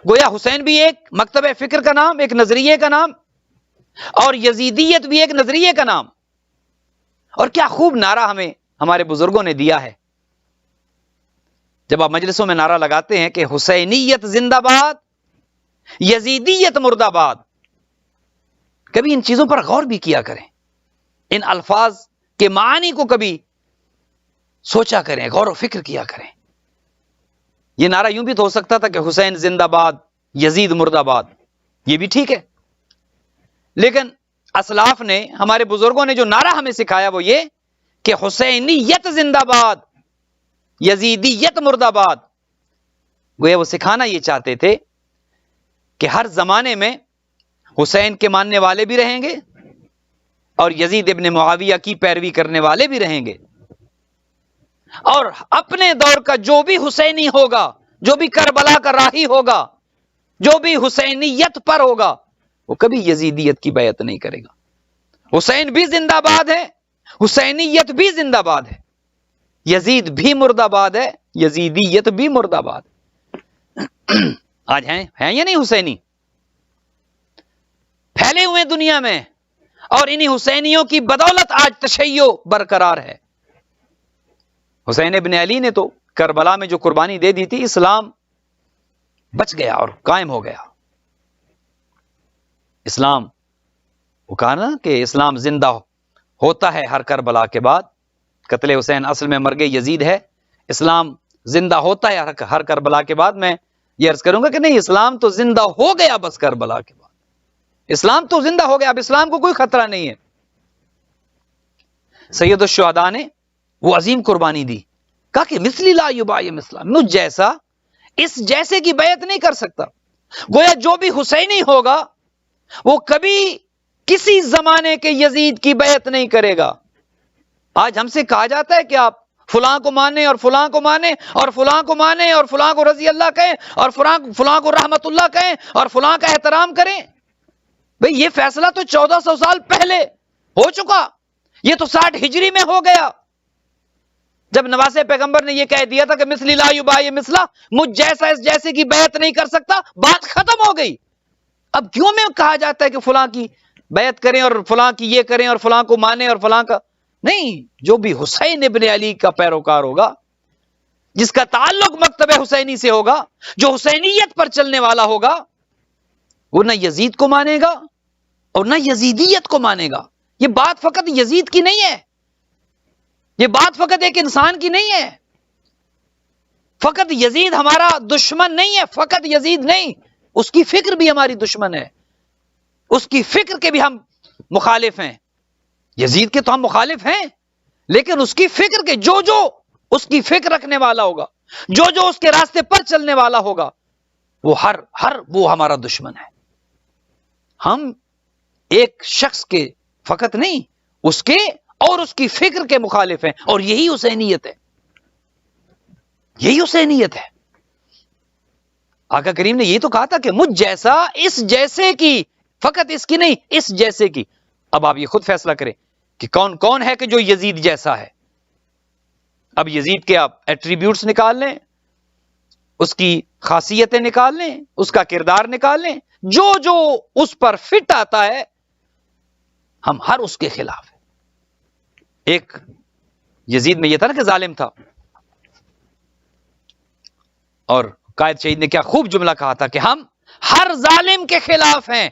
گویا حسین بھی ایک مکتبہ فکر کا نام، ایک نظریے کا نام، اور یزیدیت بھی ایک نظریے کا نام. اور کیا خوب نعرہ ہمیں ہمارے بزرگوں نے دیا ہے. جب آپ مجلسوں میں نعرہ لگاتے ہیں کہ حسینیت زندہ باد، یزیدیت مرد آباد، کبھی ان چیزوں پر غور بھی کیا کریں، ان الفاظ کے معانی کو کبھی سوچا کریں، غور و فکر کیا کریں. یہ نعرہ یوں بھی تو ہو سکتا تھا کہ حسین زندہ باد، یزید مرد آباد، یہ بھی ٹھیک ہے. لیکن اسلاف نے، ہمارے بزرگوں نے جو نعرہ ہمیں سکھایا وہ یہ کہ حسینیت زندہ باد، یزیدیت مرد آباد. گویا وہ سکھانا یہ چاہتے تھے کہ ہر زمانے میں حسین کے ماننے والے بھی رہیں گے اور یزید ابن معاویہ کی پیروی کرنے والے بھی رہیں گے، اور اپنے دور کا جو بھی حسینی ہوگا، جو بھی کربلا کا راہی ہوگا، جو بھی حسینیت پر ہوگا، وہ کبھی یزیدیت کی بیعت نہیں کرے گا۔ حسین بھی زندہ باد ہے، حسینیت بھی زندہ باد ہے، یزید بھی مرد آباد ہے، یزیدیت بھی مرد آباد۔ آج ہیں یا نہیں حسینی؟ پھیلے ہوئے دنیا میں، اور انہی حسینیوں کی بدولت آج تشیع برقرار ہے۔ حسین ابن علی نے تو کربلا میں جو قربانی دے دی تھی، اسلام بچ گیا اور قائم ہو گیا۔ اسلام، وہ کہا نا کہ اسلام زندہ ہوتا ہے ہر کربلا کے بعد۔ قتل حسین اصل میں مرگ یزید ہے، اسلام زندہ ہوتا ہے ہر کربلا کے بعد۔ میں یہ عرض کروں گا کہ نہیں، اسلام تو زندہ ہو گیا بس کربلا کے بعد، اسلام تو زندہ ہو گیا، اب اسلام کو کوئی خطرہ نہیں ہے۔ سید الشہداء نے وہ عظیم قربانی دی، کہا کہ مثلی لا یبایع مثلا، مجھ جیسا اس جیسے کی بیعت نہیں کر سکتا۔ گویا جو بھی حسینی ہوگا وہ کبھی کسی زمانے کے یزید کی بیعت نہیں کرے گا۔ آج ہم سے کہا جاتا ہے کہ آپ فلاں کو مانیں اور فلاں کو مانیں اور فلاں کو مانیں اور فلاں کو رضی اللہ کہیں اور فلاں کو رحمت اللہ کہیں اور فلاں کا احترام کریں۔ بھئی یہ فیصلہ تو 1400 سال پہلے ہو چکا، یہ تو 60 ہجری میں ہو گیا، جب نواسے پیغمبر نے یہ کہہ دیا تھا کہ مثلی لا یبایع مثلا، مجھ جیسا اس جیسے کی بیعت نہیں کر سکتا، بات ختم ہو گئی۔ اب کیوں میں کہا جاتا ہے کہ فلاں کی بیعت کریں اور فلاں کی یہ کریں اور فلاں کو مانیں اور فلاں کا نہیں؟ جو بھی حسین ابن علی کا پیروکار ہوگا، جس کا تعلق مکتب حسینی سے ہوگا، جو حسینیت پر چلنے والا ہوگا، وہ نہ یزید کو مانے گا اور نہ یزیدیت کو مانے گا۔ یہ بات فقط یزید کی نہیں ہے، یہ بات فقط ایک انسان کی نہیں ہے۔ فقط یزید ہمارا دشمن نہیں ہے، فقط یزید نہیں، اس کی فکر بھی ہماری دشمن ہے، اس کی فکر کے بھی ہم مخالف ہیں۔ یزید کے تو ہم مخالف ہیں، لیکن اس کی فکر کے جو اس کی فکر رکھنے والا ہوگا، جو اس کے راستے پر چلنے والا ہوگا، وہ وہ ہمارا دشمن ہے۔ ہم ایک شخص کے فقط نہیں، اس کے اور اس کی فکر کے مخالف ہیں، اور یہی حسینیت ہے، یہی حسینیت ہے۔ آقا کریم نے یہ تو کہا تھا کہ مجھ جیسا اس جیسے کی، فقط اس کی نہیں، اس جیسے کی۔ اب آپ یہ خود فیصلہ کریں کہ کون کون ہے کہ جو یزید جیسا ہے۔ اب یزید کے آپ ایٹریبیوٹس نکال لیں، اس کی خاصیتیں نکال لیں، اس کا کردار نکال لیں، جو اس پر فٹ آتا ہے، ہم ہر اس کے خلاف ہیں۔ ایک یزید میں یہ تھا نا کہ ظالم تھا، اور قائد شہید نے کیا خوب جملہ کہا تھا کہ ہم ہر ظالم کے خلاف ہیں،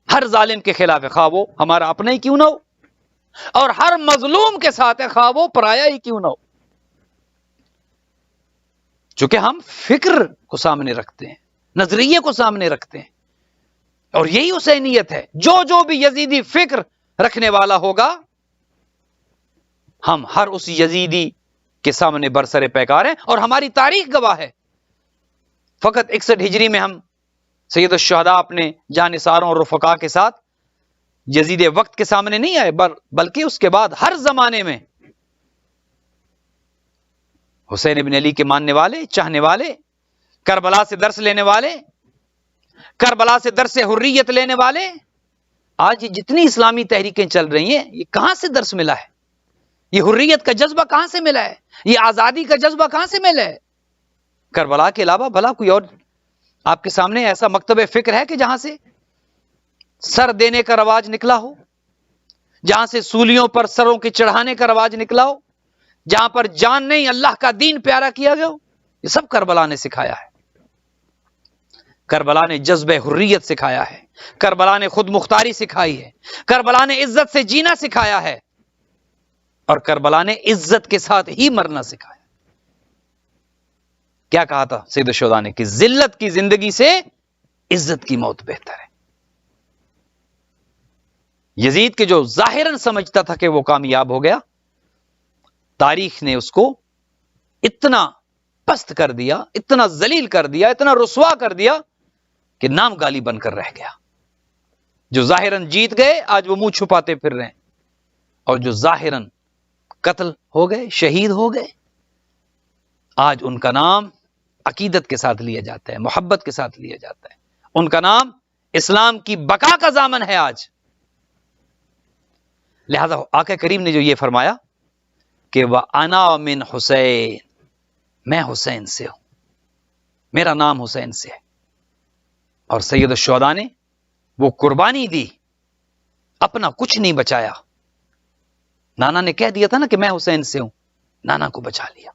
ہر ظالم کے خلاف ہے، خواہ وہ ہمارا اپنا ہی کیوں نہ ہو، اور ہر مظلوم کے ساتھ ہے، خواہ وہ پرایا ہی کیوں نہ ہو۔ چونکہ ہم فکر کو سامنے رکھتے ہیں، نظریے کو سامنے رکھتے ہیں، اور یہی حسینیت ہے۔ جو بھی یزیدی فکر رکھنے والا ہوگا، ہم ہر اس یزیدی کے سامنے برسر پیکار ہیں، اور ہماری تاریخ گواہ ہے۔ فقط 61 ہجری میں ہم سید الشہداء اپنے جانثاروں اور رفقا کے ساتھ یزید وقت کے سامنے نہیں آئے، بلکہ اس کے بعد ہر زمانے میں حسین ابن علی کے ماننے والے، چاہنے والے، کربلا سے درس لینے والے، کربلا سے درس حریت لینے والے، آج یہ جتنی اسلامی تحریکیں چل رہی ہیں، یہ کہاں سے درس ملا ہے؟ یہ حریت کا جذبہ کہاں سے ملا ہے؟ یہ آزادی کا جذبہ کہاں سے ملا ہے؟ کربلا کے علاوہ بھلا کوئی اور آپ کے سامنے ایسا مکتب فکر ہے کہ جہاں سے سر دینے کا رواج نکلا ہو، جہاں سے سولیوں پر سروں کے چڑھانے کا رواج نکلا ہو، جہاں پر جان نہیں اللہ کا دین پیارا کیا گیا ہو؟ یہ سب کربلا نے سکھایا ہے۔ کربلا نے جذبہ حریت سکھایا ہے، کربلا نے خود مختاری سکھائی ہے، کربلا نے عزت سے جینا سکھایا ہے، اور کربلا نے عزت کے ساتھ ہی مرنا سکھایا۔ کیا کہا تھا سید الشہداء نے کہ ذلت کی زندگی سے عزت کی موت بہتر ہے۔ یزید کے جو ظاہراً سمجھتا تھا کہ وہ کامیاب ہو گیا، تاریخ نے اس کو اتنا پست کر دیا، اتنا ذلیل کر دیا، اتنا رسوا کر دیا کہ نام گالی بن کر رہ گیا۔ جو ظاہراً جیت گئے آج وہ منہ چھپاتے پھر رہے ہیں، اور جو ظاہراً قتل ہو گئے، شہید ہو گئے، آج ان کا نام عقیدت کے ساتھ لیا جاتا ہے، محبت کے ساتھ لیا جاتا ہے، ان کا نام اسلام کی بقا کا ضامن ہے آج. لہذا آقا کریم نے جو یہ فرمایا کہ وَأَنَا مِنْ حُسَيْن، میں حسین سے ہوں، میرا نام حسین سے ہے. اور سید الشہداء نے وہ قربانی دی، اپنا کچھ نہیں بچایا. نانا نے کہہ دیا تھا نا کہ میں حسین سے ہوں، نانا کو بچا لیا،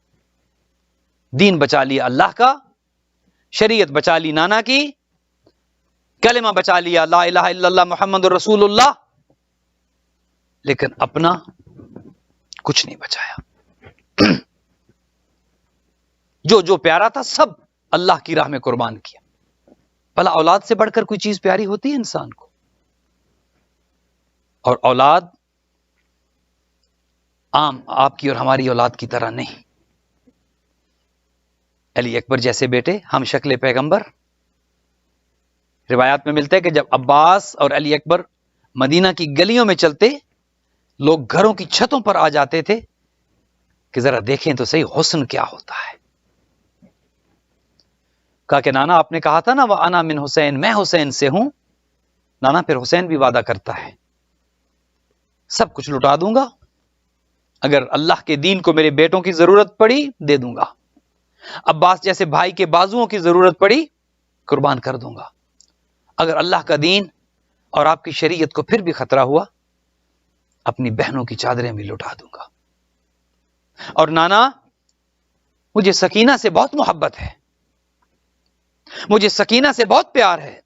دین بچا لیا اللہ کا، شریعت بچا لی نانا کی، کلمہ بچا لیا لا الہ الا اللہ محمد رسول اللہ، لیکن اپنا کچھ نہیں بچایا. جو پیارا تھا سب اللہ کی راہ میں قربان کیا. بھلا اولاد سے بڑھ کر کوئی چیز پیاری ہوتی ہے انسان کو؟ اور اولاد عام آپ کی اور ہماری اولاد کی طرح نہیں. علی اکبر جیسے بیٹے، ہم شکل پیغمبر. روایات میں ملتا ہے کہ جب عباس اور علی اکبر مدینہ کی گلیوں میں چلتے، لوگ گھروں کی چھتوں پر آ جاتے تھے کہ ذرا دیکھیں تو صحیح حسن کیا ہوتا ہے. کہا کہ نانا آپ نے کہا تھا نا وَأَنَا مِنْ حُسَيْن، میں حسین سے ہوں. نانا پھر حسین بھی وعدہ کرتا ہے سب کچھ لٹا دوں گا، اگر اللہ کے دین کو میرے بیٹوں کی ضرورت پڑی دے دوں گا، عباس جیسے بھائی کے بازوؤں کی ضرورت پڑی قربان کر دوں گا، اگر اللہ کا دین اور آپ کی شریعت کو پھر بھی خطرہ ہوا اپنی بہنوں کی چادریں بھی لٹا دوں گا. اور نانا مجھے سکینہ سے بہت محبت ہے، مجھے سکینہ سے بہت پیار ہے،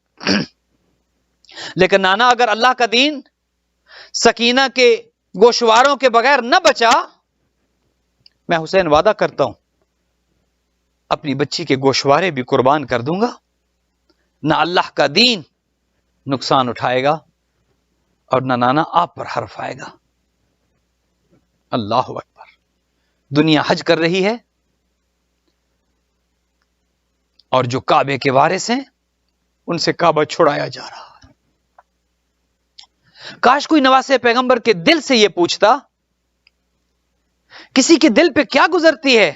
لیکن نانا اگر اللہ کا دین سکینہ کے گوشواروں کے بغیر نہ بچا، میں حسین وعدہ کرتا ہوں اپنی بچی کے گوشوارے بھی قربان کر دوں گا، نہ اللہ کا دین نقصان اٹھائے گا اور نہ نانا آپ پر حرف آئے گا. اللہ اکبر. دنیا حج کر رہی ہے اور جو کعبے کے وارث ہیں ان سے کعبہ چھڑایا جا رہا ہے. کاش کوئی نواسے پیغمبر کے دل سے یہ پوچھتا کسی کے دل پہ کیا گزرتی ہے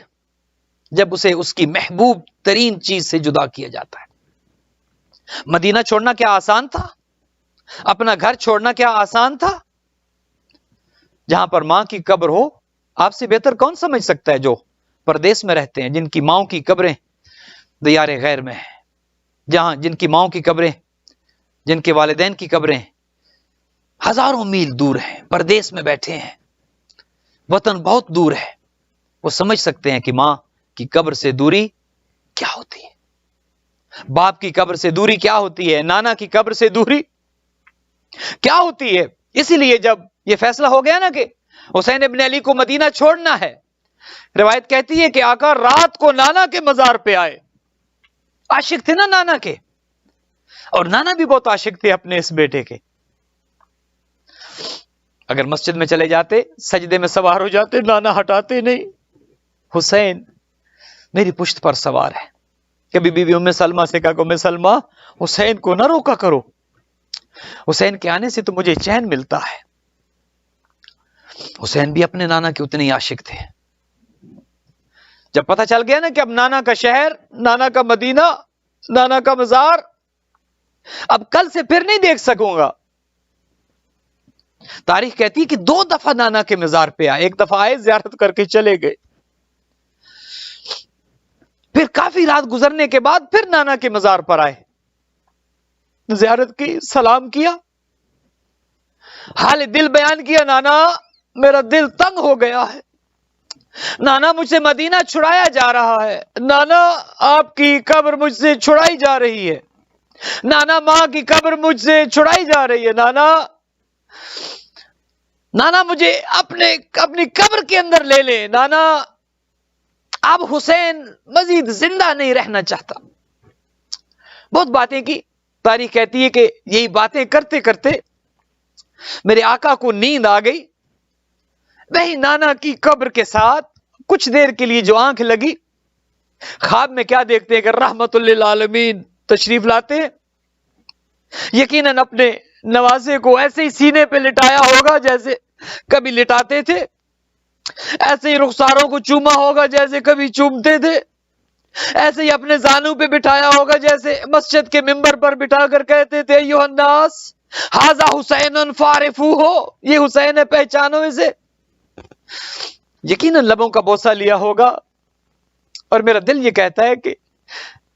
جب اسے اس کی محبوب ترین چیز سے جدا کیا جاتا ہے. مدینہ چھوڑنا کیا آسان تھا؟ اپنا گھر چھوڑنا کیا آسان تھا؟ جہاں پر ماں کی قبر ہو، آپ سے بہتر کون سمجھ سکتا ہے جو پردیس میں رہتے ہیں، جن کی ماؤں کی قبریں دیار غیر میں ہیں، جہاں جن کی ماؤں کی قبریں، جن کے والدین کی قبریں ہزاروں میل دور ہیں، پردیس میں بیٹھے ہیں، وطن بہت دور ہے. وہ سمجھ سکتے ہیں کہ ماں کی قبر سے دوری کیا ہوتی ہے، باپ کی قبر سے دوری کیا ہوتی ہے، نانا کی قبر سے دوری کیا ہوتی ہے. اسی لیے جب یہ فیصلہ ہو گیا نا کہ حسین ابن علی کو مدینہ چھوڑنا ہے، روایت کہتی ہے کہ آقا رات کو نانا کے مزار پہ آئے. عاشق تھے نا نانا کے، اور نانا بھی بہت عاشق تھے اپنے اس بیٹے کے. اگر مسجد میں چلے جاتے، سجدے میں سوار ہو جاتے، نانا ہٹاتے نہیں. حسین میری پشت پر سوار ہے. کبھی بی بی ام سلمہ سے کہا کہ ام سلمہ حسین کو نہ روکا کرو، حسین کے آنے سے تو مجھے چین ملتا ہے. حسین بھی اپنے نانا کے اتنے ہی عاشق تھے. جب پتہ چل گیا نا کہ اب نانا کا شہر، نانا کا مدینہ، نانا کا مزار اب کل سے پھر نہیں دیکھ سکوں گا. تاریخ کہتی ہے کہ 2 دفعہ نانا کے مزار پہ آئے. ایک دفعہ آئے زیارت کر کے چلے گئے، پھر کافی رات گزرنے کے بعد پھر نانا کے مزار پر آئے، زیارت کی، سلام کیا، حال دل بیان کیا. نانا میرا دل تنگ ہو گیا ہے، نانا مجھ سے مدینہ چھڑایا جا رہا ہے، نانا آپ کی قبر مجھ سے چھڑائی جا رہی ہے، نانا ماں کی قبر مجھ سے چھڑائی جا رہی ہے، نانا مجھے اپنی قبر کے اندر لے لے، نانا اب حسین مزید زندہ نہیں رہنا چاہتا. بہت باتیں کی. تاریخ کہتی ہے کہ یہی باتیں کرتے کرتے میرے آقا کو نیند آ گئی. وہی نانا کی قبر کے ساتھ کچھ دیر کے لیے جو آنکھ لگی، خواب میں کیا دیکھتے ہیں کہ رحمت للعالمین تشریف لاتے ہیں. یقیناً اپنے نوازے کو ایسے ہی سینے پہ لٹایا ہوگا جیسے کبھی لٹاتے تھے، ایسے ہی رخساروں کو چوما ہوگا جیسے کبھی چومتے تھے. ایسے ہی اپنے زانوں پہ بٹھایا ہوگا جیسے مسجد کے ممبر پر بٹھا کر کہتے تھے ایھا الناس ھذا حسین فاعرفوہ، یہ حسین ہے پہچانو اسے۔ یقیناً لبوں کا بوسہ لیا ہوگا، اور میرا دل یہ کہتا ہے کہ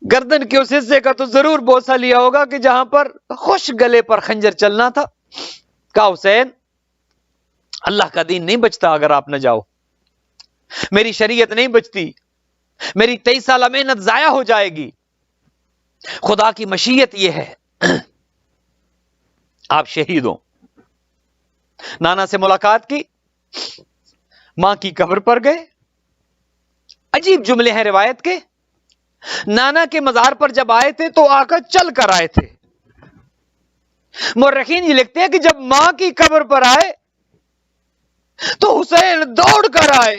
گردن کے اس حصے کا تو ضرور بوسہ لیا ہوگا کہ جہاں پر خوش گلے پر خنجر چلنا تھا۔ کہا حسین اللہ کا دین نہیں بچتا اگر آپ نہ جاؤ، میری شریعت نہیں بچتی، میری 23 سالہ محنت ضائع ہو جائے گی۔ خدا کی مشیت یہ ہے آپ شہید ہوں۔ نانا سے ملاقات کی، ماں کی قبر پر گئے۔ عجیب جملے ہیں روایت کے۔ نانا کے مزار پر جب آئے تھے تو آقا چل کر آئے تھے۔ مورخین یہ لکھتے ہیں کہ جب ماں کی قبر پر آئے تو حسین دوڑ کر آئے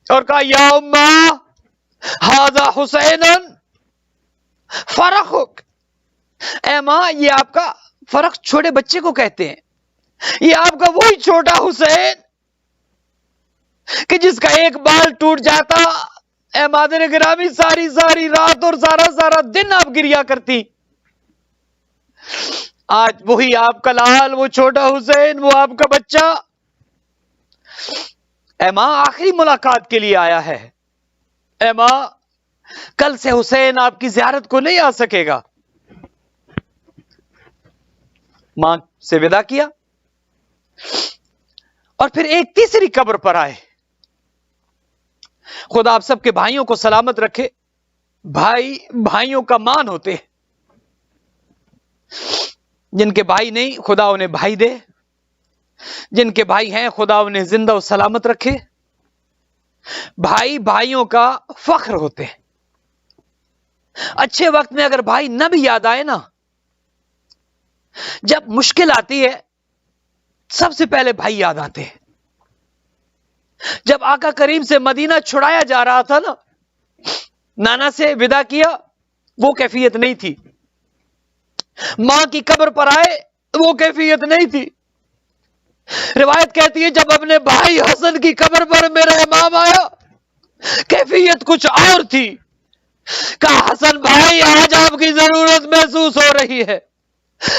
اور کہا یا اماں ھذا حسین فرخک، اے ماں یہ آپ کا فرخ چھوٹے بچے کو کہتے ہیں، یہ آپ کا وہی چھوٹا حسین کہ جس کا ایک بال ٹوٹ جاتا اے مادر گرامی ساری ساری رات اور سارا سارا دن آپ گریا کرتی۔ آج وہی آپ کا لال، وہ چھوٹا حسین، وہ آپ کا بچہ اے ماں آخری ملاقات کے لیے آیا ہے۔ اے ماں کل سے حسین آپ کی زیارت کو نہیں آ سکے گا۔ ماں سے ودا کیا اور پھر ایک تیسری قبر پر آئے۔ خدا آپ سب کے بھائیوں کو سلامت رکھے۔ بھائی بھائیوں کا مان ہوتے ہیں، جن کے بھائی نہیں خدا انہیں بھائی دے، جن کے بھائی ہیں خدا انہیں زندہ و سلامت رکھے۔ بھائی بھائیوں کا فخر ہوتے ہیں۔ اچھے وقت میں اگر بھائی نہ بھی یاد آئے نا، جب مشکل آتی ہے سب سے پہلے بھائی یاد آتے ہیں۔ جب آقا کریم سے مدینہ چھڑایا جا رہا تھا نا، نانا سے ودا کیا، وہ کیفیت نہیں تھی۔ ماں کی قبر پر آئے، وہ کیفیت نہیں تھی۔ روایت کہتی ہے جب اپنے بھائی حسن کی قبر پر میرا امام آیا، کیفیت کچھ اور تھی۔ کہا حسن بھائی آج آپ کی ضرورت محسوس ہو رہی ہے۔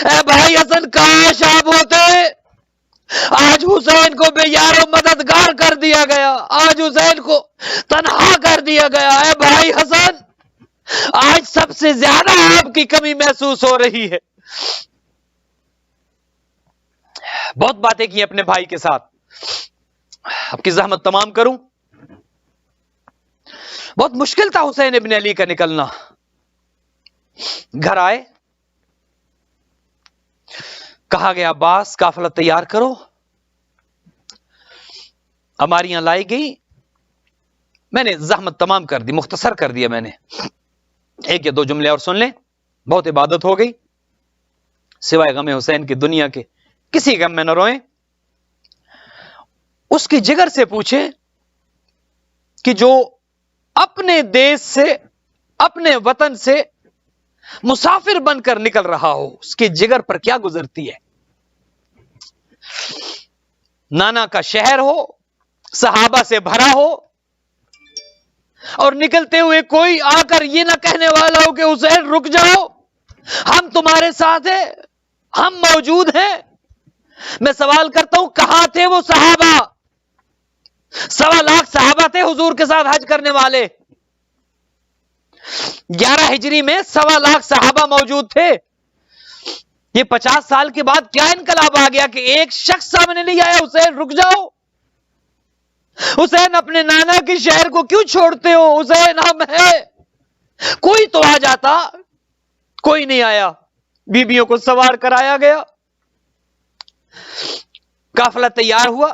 اے بھائی حسن کاش آپ ہوتے، آج حسین کو بے یار و مددگار کر دیا گیا، آج حسین کو تنہا کر دیا گیا۔ اے بھائی حسن آج سب سے زیادہ آپ کی کمی محسوس ہو رہی ہے۔ بہت باتیں کی اپنے بھائی کے ساتھ، اب کی زحمت تمام کروں۔ بہت مشکل تھا حسین ابن علی کا نکلنا۔ گھر آئے، کہا گیا عباس قافلہ تیار کرو، اماریاں لائی گئی۔ میں نے زحمت تمام کر دی، مختصر کر دیا میں نے۔ ایک یا دو جملے اور سن لیں، بہت عبادت ہو گئی۔ سوائے غم حسین کی دنیا کے کسی غم میں نہ روئیں۔ اس کی جگر سے پوچھیں کہ جو اپنے دیش سے، اپنے وطن سے مسافر بن کر نکل رہا ہو، اس کی جگر پر کیا گزرتی ہے۔ نانا کا شہر ہو، صحابہ سے بھرا ہو، اور نکلتے ہوئے کوئی آ کر یہ نہ کہنے والا ہو کہ حسین رک جاؤ، ہم تمہارے ساتھ ہیں، ہم موجود ہیں۔ میں سوال کرتا ہوں کہاں تھے وہ صحابہ؟ 1.25 لاکھ صحابہ تھے حضور کے ساتھ حج کرنے والے۔ 11 ہجری میں 1.25 لاکھ صحابہ موجود تھے۔ یہ 50 سال کے بعد کیا انقلاب آ گیا کہ ایک شخص سامنے نہیں آیا حسین رک جاؤ، حسین اپنے نانا کے شہر کو کیوں چھوڑتے ہو، حسین ہم ہیں۔ کوئی تو آ جاتا، کوئی نہیں آیا۔ بیبیوں کو سوار کرایا گیا، قافلہ تیار ہوا۔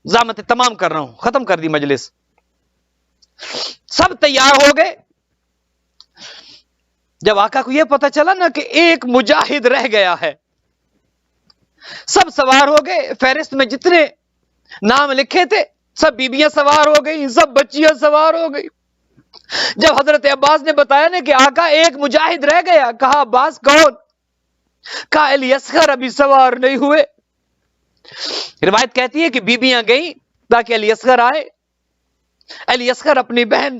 زحمت تمام کر رہا ہوں، ختم کر دی مجلس۔ سب تیار ہو گئے۔ جب آقا کو یہ پتا چلا نا کہ ایک مجاہد رہ گیا ہے، سب سوار ہو گئے۔ فہرست میں جتنے نام لکھے تھے سب بیبیاں سوار ہو گئی، سب بچیاں سوار ہو گئی۔ جب حضرت عباس نے بتایا نا کہ آقا ایک مجاہد رہ گیا، کہا عباس کون؟ کہا علی اصغر ابھی سوار نہیں ہوئے۔ روایت کہتی ہے کہ بیبیاں گئیں تاکہ علی اصغر آئے۔ علی اصغر اپنی بہن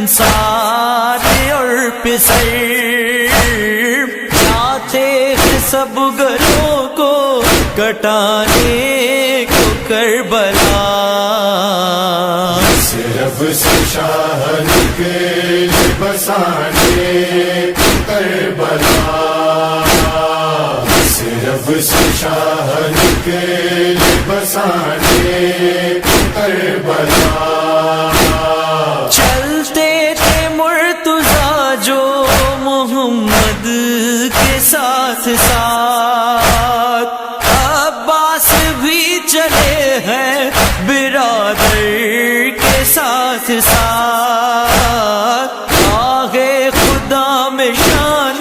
انصار اور پسر جاتے ہیں سب گلوں کو کٹانے کو کربلا. صرف سے شاہ نکلے بسانے کربلا. صرف سے شاہ نکلے بسانے کربلا. چلتے تھے مرتضیٰ جو محمد کے ساتھ ساتھ، عباس بھی چلے ہیں برادر کے ساتھ ساتھ. آگے خدا میں شان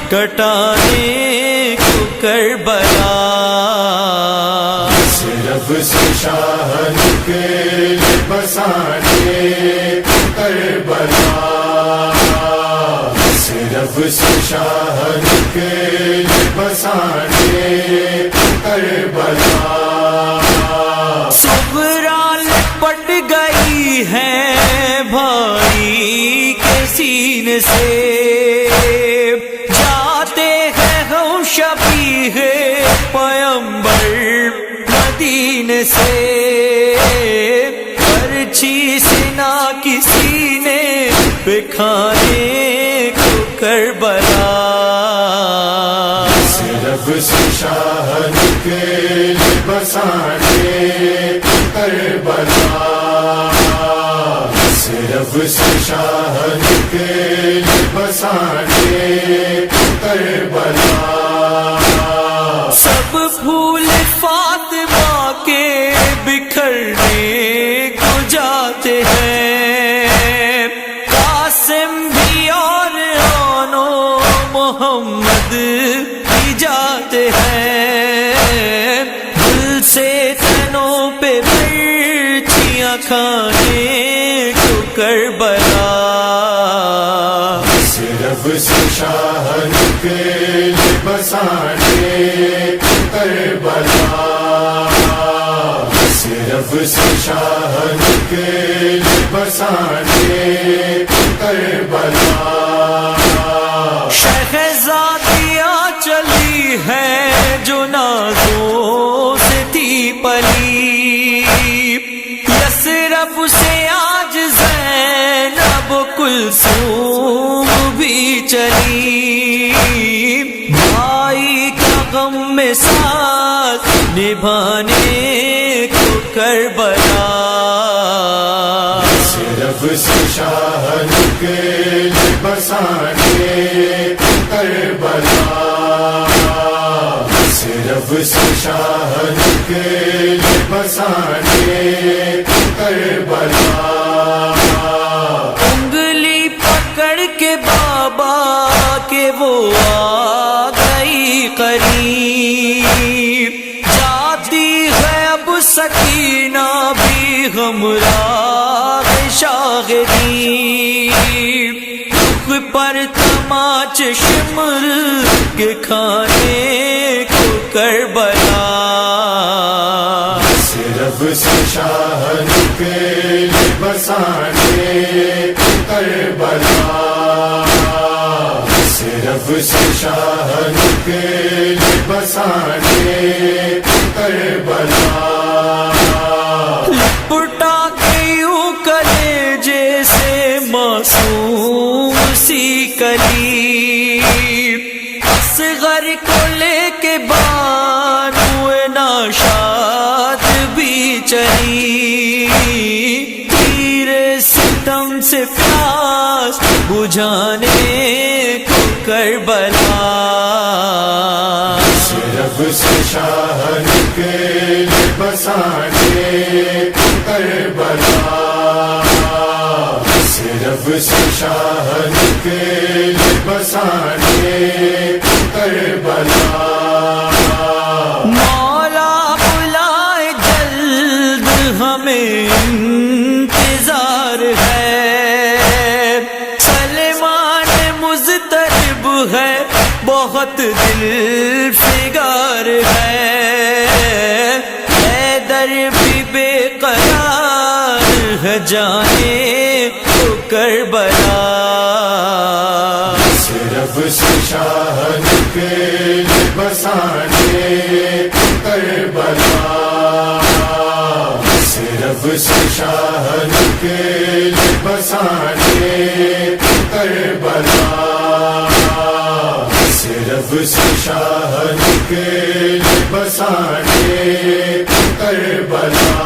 کٹانے کو کربلا. صرف سے شاہ نکلے بسانے کربلا. صرف سے شاہ نکلے بسانے کربلا. صبرا لپٹ گئی ہے بھائی کے سینے سے، جاتے ہیں ہم شفیع پیمبر مدینے سے. پرچی سے نہ کسی نے بکھانے کو کربلا. صرف سے شاہ نکلے بسانے کربلا. صرف سے شاہ نکلے بسانے کربلا. سب پھول فاطمہ کے بکھرنے کو جاتے ہیں، قاسم بھی اور آنو محمد بھی جاتے ہیں. دل سے تنوں پہ مرچیاں کھانے کو کربلا. صرف سے شاہ نکلے بسانے کربلا. صرف سے شاہ نکلے بسانے کربلا. شہزادیاں چلی ہے جو نازوں سے تھی پلی، یثرب سے آج زینب کلثوم بھی چلی. بھائی کا غم میں ساتھ نبھانے کو کربلا. صرف سے شاہ نکلے بسانے کربلا. صرف سے شاہ نکلے بسانے کربلا. انگلی پکڑ کے بابا کے وہ آ گئی قریب، جاتی ہے اب سکینہ بھی ہمراہ شاغلی. رخ پر تماچ شمر کے کھانے کو کربلا. صرف سے شاہ نکلے بسانے کربلا. صرف سے شاہ نکلے بسانے کربلا. لپٹا کے یوں کلیجے سے معصوم سی کلی، اصغر کو لے کے بانو ناشاد بھی چلی. تیر ستم سے پیاس بجھانے کو کربلا. صرف سے شاہ نکلے بسانے کربلا. صرف سے شاہ نکلے بسانے کربلا. مولا بلائے جلد ہمیں انتظار ہے، سلمان مضطرب ہے بہت دل فگار ہے. حیدر بھی بے قرار ہے جانے کو کربلا صرف سے شاہ نکلے بسانے کربلا صرف سے شاہ نکلے بسانے کربلا صرف سے شاہ نکلے بسانے کربلا